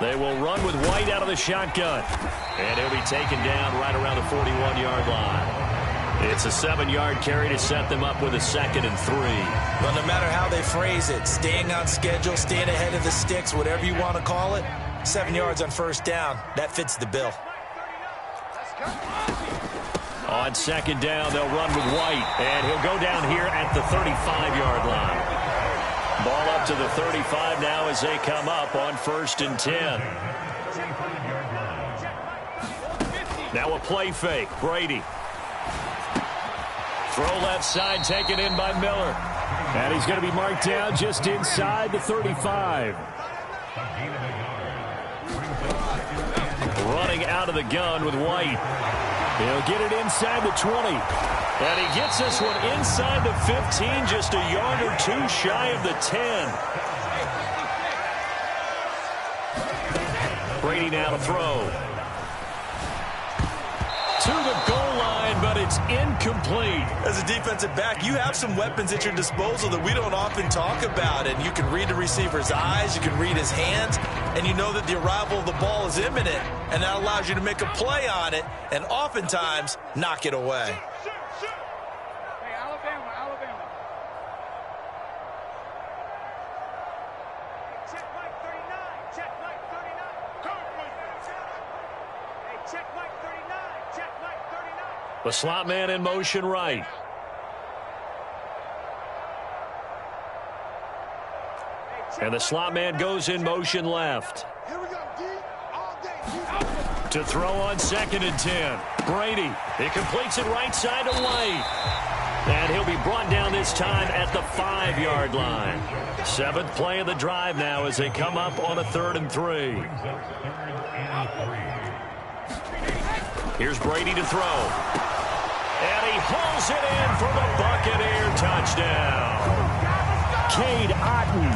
They will run with White out of the shotgun. And he'll be taken down right around the 41-yard line. It's a 7-yard carry to set them up with a 2nd and 3. But no matter how they phrase it, staying on schedule, staying ahead of the sticks, whatever you want to call it, 7 yards on 1st down, that fits the bill. On 2nd down, they'll run with White, and he'll go down here at the 35-yard line. Ball up to the 35 now as they come up on 1st and 10. Now a play fake, Brady. Throw left side, taken in by Miller. And he's going to be marked down just inside the 35. Running out of the gun with White. He'll get it inside the 20. And he gets this one inside the 15, just a yard or 2 shy of the 10. Brady now to throw. To the goal line, but it's incomplete. As a defensive back, you have some weapons at your disposal that we don't often talk about. And you can read the receiver's eyes, you can read his hands, and you know that the arrival of the ball is imminent. And that allows you to make a play on it and oftentimes knock it away. The slot man in motion right. And the slot man goes in motion left. To throw on 2nd and 10. Brady. He completes it right side to White. And he'll be brought down this time at the 5-yard line. 7th play of the drive now as they come up on a 3rd and 3. Here's Brady to throw. And he hauls it in for the Buccaneer touchdown. Cade Otton.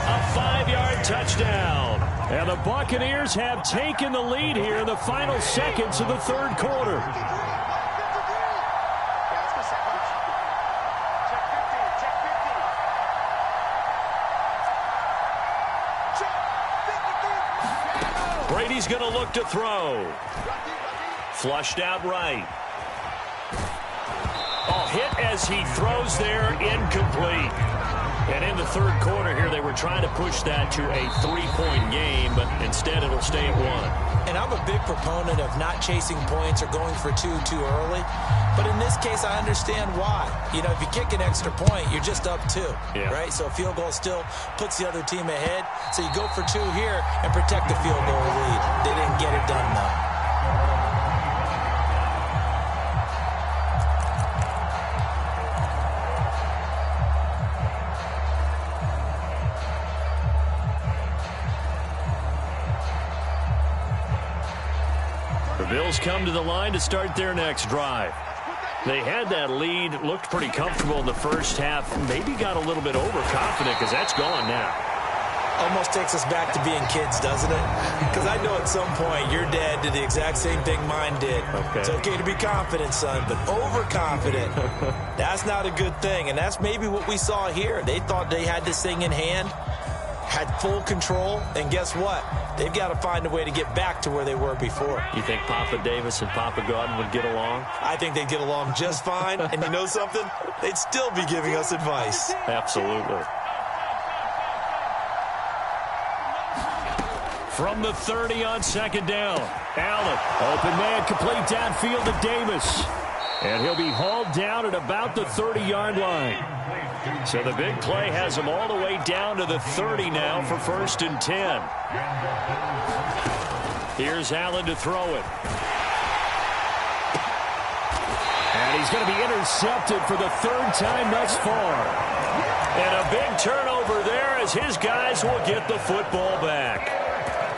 A 5-yard touchdown. And the Buccaneers have taken the lead here in the final seconds of the 3rd quarter. Brady's going to look to throw. Flushed out right. Hit as he throws there, incomplete. And in the 3rd quarter here, they were trying to push that to a 3-point game, but instead it'll stay at 1. And I'm a big proponent of not chasing points or going for 2 too early. But in this case, I understand why. You know, if you kick an extra point, you're just up 2, right? So a field goal still puts the other team ahead. So you go for 2 here and protect the field goal lead. They didn't get it done, though. The Bills come to the line to start their next drive. They had that lead, looked pretty comfortable in the first half, maybe got a little bit overconfident because that's gone now. Almost takes us back to being kids, doesn't it? Because I know at some point your dad did the exact same thing mine did. Okay. It's okay to be confident, son, but overconfident, that's not a good thing. And that's maybe what we saw here. They thought they had this thing in hand, had full control, and guess what? They've got to find a way to get back to where they were before. You think Papa Davis and Papa Gordon would get along? I think they'd get along just fine. And you know something? They'd still be giving us advice. Absolutely. From the 30 on second down. Allen, open man, complete downfield to Davis. And he'll be hauled down at about the 30-yard line. So the big play has him all the way down to the 30 now for 1st and 10. Here's Allen to throw it. And he's going to be intercepted for the 3rd time thus far. And a big turnover there as his guys will get the football back.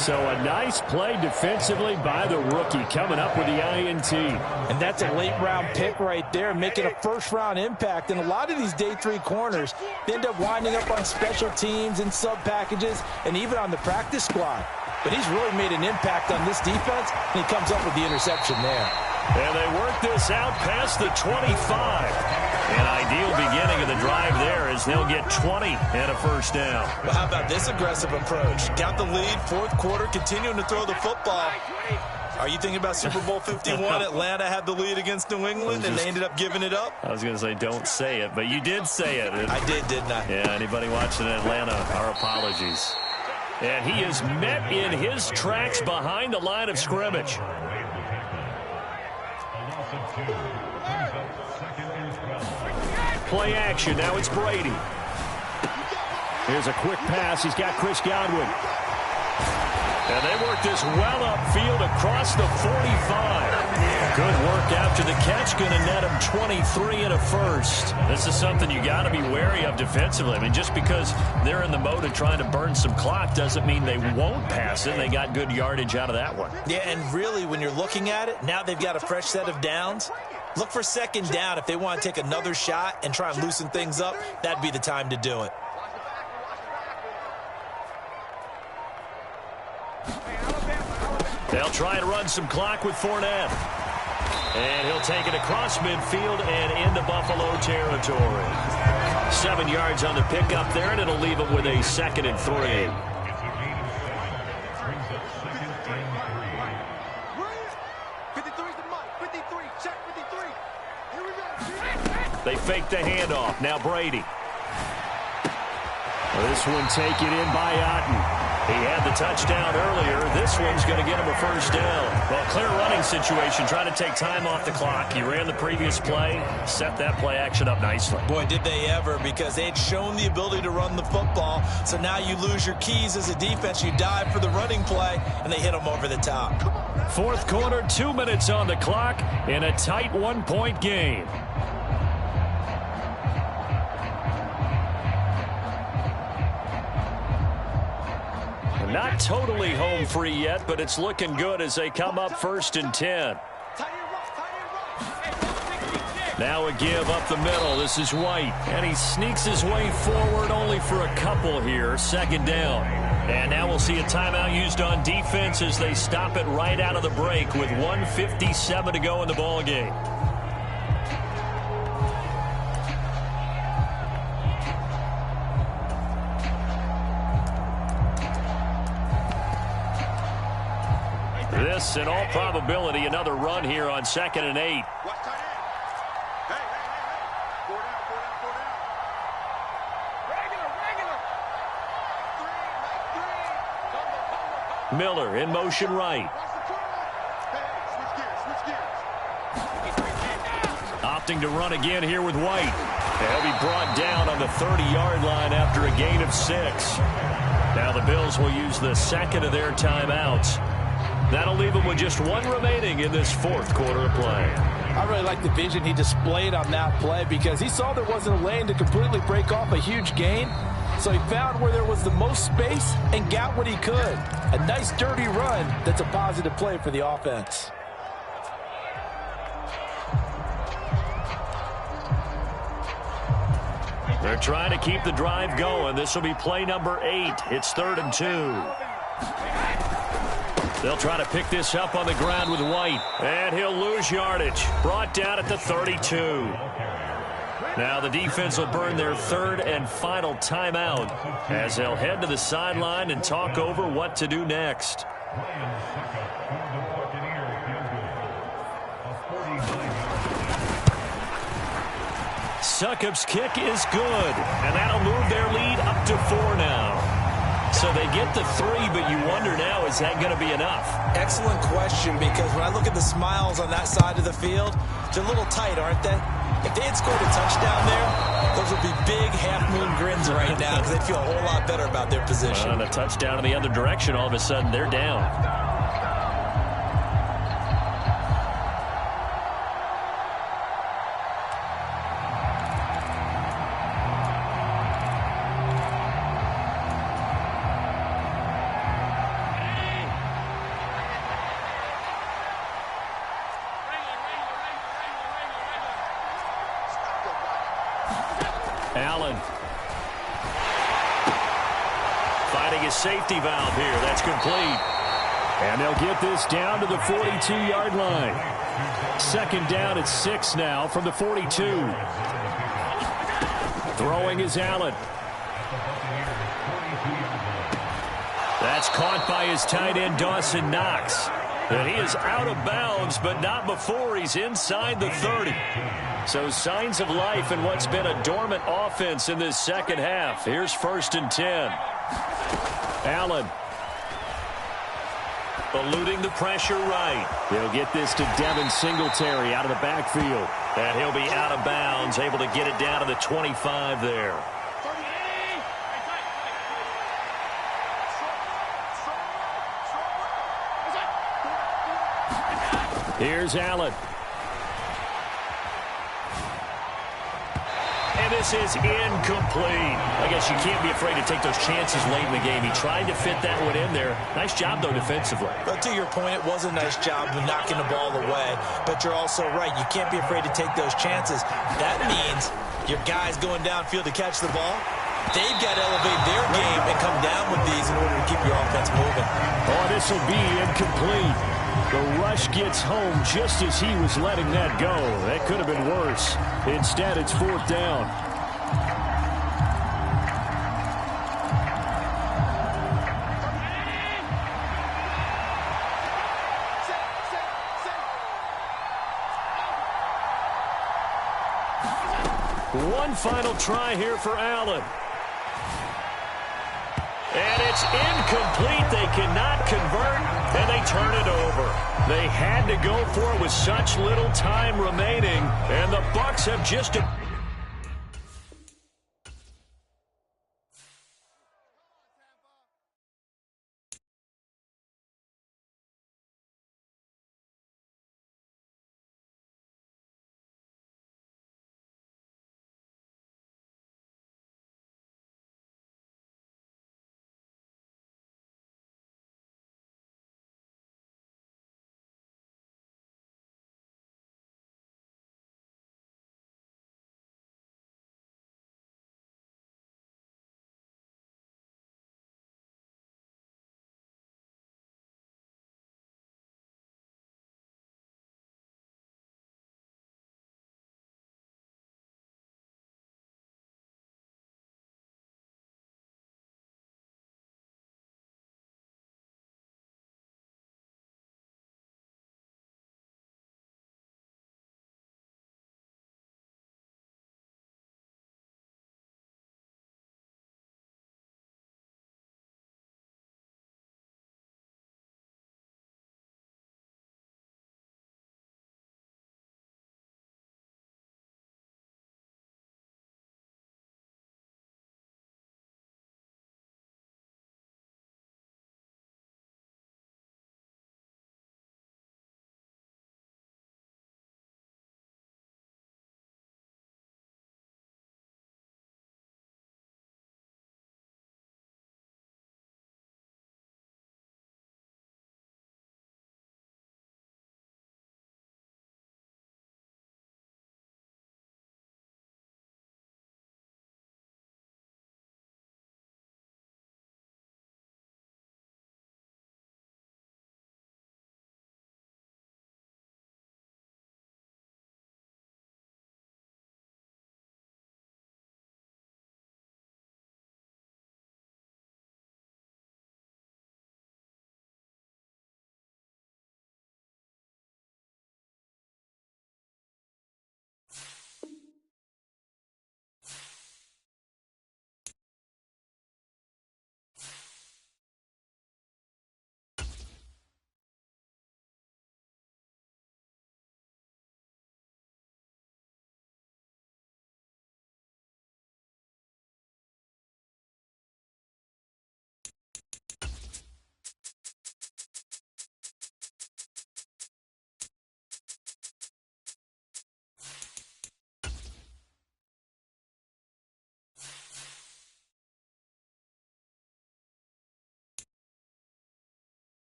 So a nice play defensively by the rookie coming up with the INT. And that's a late-round pick right there, making a first-round impact. And a lot of these day 3 corners end up winding up on special teams and sub-packages and even on the practice squad. But he's really made an impact on this defense, and he comes up with the interception there. And they work this out past the 25. An ideal beginning of the drive there as they'll get 20 and a first down. Well, how about this aggressive approach? Got the lead, 4th quarter, continuing to throw the football. Are you thinking about Super Bowl 51? Atlanta had the lead against New England, and they ended up giving it up? I was going to say don't say it, but you did say it. I did, didn't I? Yeah, anybody watching Atlanta, our apologies. And he is met in his tracks behind the line of scrimmage. Play action. Now it's Brady. Here's a quick pass. He's got Chris Godwin. And they work this well upfield across the 45. Good work after the catch. Going to net him 23 and a first. This is something you got to be wary of defensively. I mean, just because they're in the mode of trying to burn some clock doesn't mean they won't pass it. They got good yardage out of that one. Yeah, and really, when you're looking at it, now they've got a fresh set of downs. Look for 2nd down. If they want to take another shot and try and loosen things up, that'd be the time to do it. They'll try and run some clock with Fournette. And he'll take it across midfield and into Buffalo territory. 7 yards on the pickup there, and it'll leave him with a 2nd and 3. They fake the handoff. Now Brady. This one taken in by Otten. He had the touchdown earlier. This one's going to get him a first down. Well, clear running situation, trying to take time off the clock. He ran the previous play, set that play action up nicely. Boy, did they ever, because they had shown the ability to run the football. So now you lose your keys as a defense. You dive for the running play, and they hit them over the top. 4th quarter, 2 minutes on the clock in a tight 1-point game. Not totally home free yet, but it's looking good as they come up 1st and 10. Now a give up the middle. This is White, and he sneaks his way forward only for a couple here. 2nd down. And now we'll see a timeout used on defense as they stop it right out of the break with 1:57 to go in the ball game. This, in all probability, another run here on 2nd and 8. Miller in motion right. Opting to run again here with White. They'll be brought down on the 30-yard line after a gain of 6. Now the Bills will use the 2nd of their timeouts. That'll leave them with just 1 remaining in this 4th quarter of play. I really like the vision he displayed on that play because he saw there wasn't a lane to completely break off a huge gain. So he found where there was the most space and got what he could. A nice dirty run that's a positive play for the offense. They're trying to keep the drive going. This will be play number 8. It's 3rd and 2. They'll try to pick this up on the ground with White. And he'll lose yardage. Brought down at the 32. Now the defense will burn their 3rd and final timeout as they'll head to the sideline and talk over what to do next. Succop's kick is good, and that'll move their lead up to 4 now. So they get the 3, but you wonder now, is that going to be enough? Excellent question, because when I look at the smiles on that side of the field, they're a little tight, aren't they? If they had scored a touchdown there, those would be big half-moon grins right now because they'd feel a whole lot better about their position. On a touchdown in the other direction, all of a sudden they're down. Allen finding his safety valve here. That's complete. And they'll get this down to the 42-yard line. 2nd down at 6 now from the 42. Throwing is Allen. That's caught by his tight end, Dawson Knox. And he is out of bounds, but not before he's inside the 30. So signs of life in what's been a dormant offense in this second half. Here's 1st and 10. Allen eluding the pressure right. They'll get this to Devin Singletary out of the backfield. And he'll be out of bounds, able to get it down to the 25 there. Here's Allen. And this is incomplete. I guess you can't be afraid to take those chances late in the game. He tried to fit that one in there. Nice job, though, defensively. But to your point, it was a nice job of knocking the ball away. But you're also right. You can't be afraid to take those chances. That means your guys going downfield to catch the ball, they've got to elevate their game and come down with these in order to keep your offense moving. Oh, this will be incomplete. The rush gets home just as he was letting that go. That could have been worse. Instead, it's 4th down. One final try here for Allen. And it's incomplete. They cannot convert, and they turn it over. They had to go for it with such little time remaining, and the Bucs have just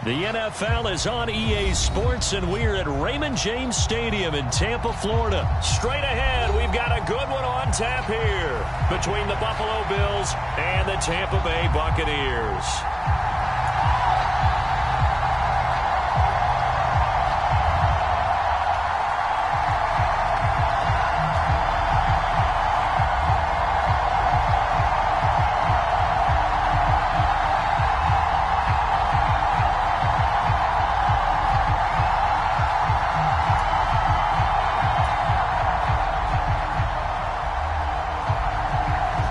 The NFL is on EA Sports, and we're at Raymond James Stadium in Tampa, Florida. Straight ahead, we've got a good one on tap here between the Buffalo Bills and the Tampa Bay Buccaneers.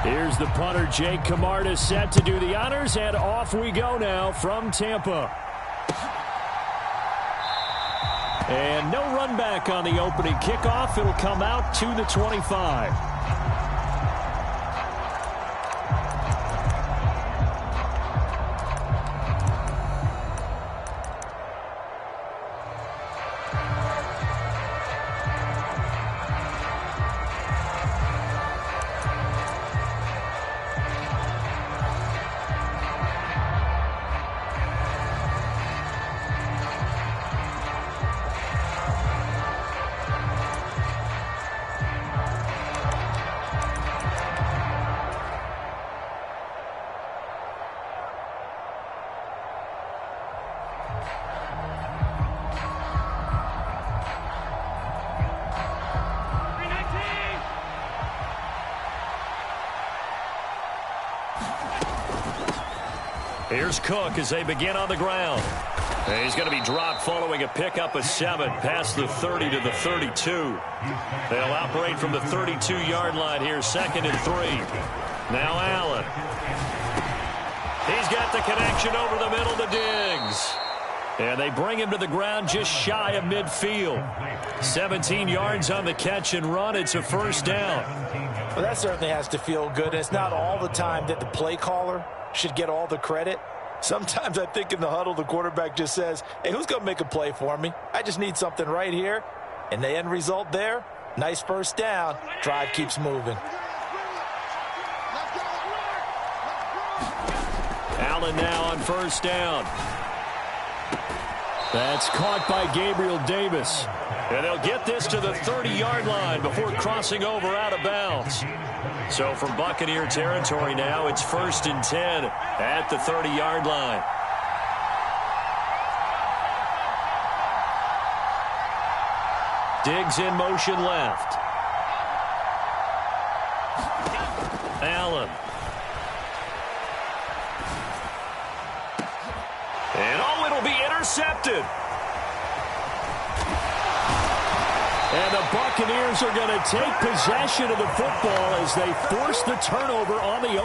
Here's the punter, Jake Camarda, set to do the honors, and off we go now from Tampa. And no run back on the opening kickoff. It'll come out to the 25. Here's Cook as they begin on the ground. And he's going to be dropped following a pickup of 7 past the 30 to the 32. They'll operate from the 32-yard line here, 2nd and 3. Now Allen. He's got the connection over the middle to Diggs. And they bring him to the ground just shy of midfield. 17 yards on the catch and run. It's a first down. Well, that certainly has to feel good. It's not all the time that the play caller should get all the credit. Sometimes I think in the huddle, the quarterback just says, hey, who's going to make a play for me? I just need something right here. And the end result there, nice first down. Drive keeps moving. Allen now on first down. That's caught by Gabriel Davis. And they'll get this to the 30-yard line before crossing over out of bounds. So from Buccaneer territory now, it's 1st and 10 at the 30-yard line. Diggs in motion left. Allen. And oh, it'll be intercepted. And the Buccaneers are going to take possession of the football as they force the turnover on the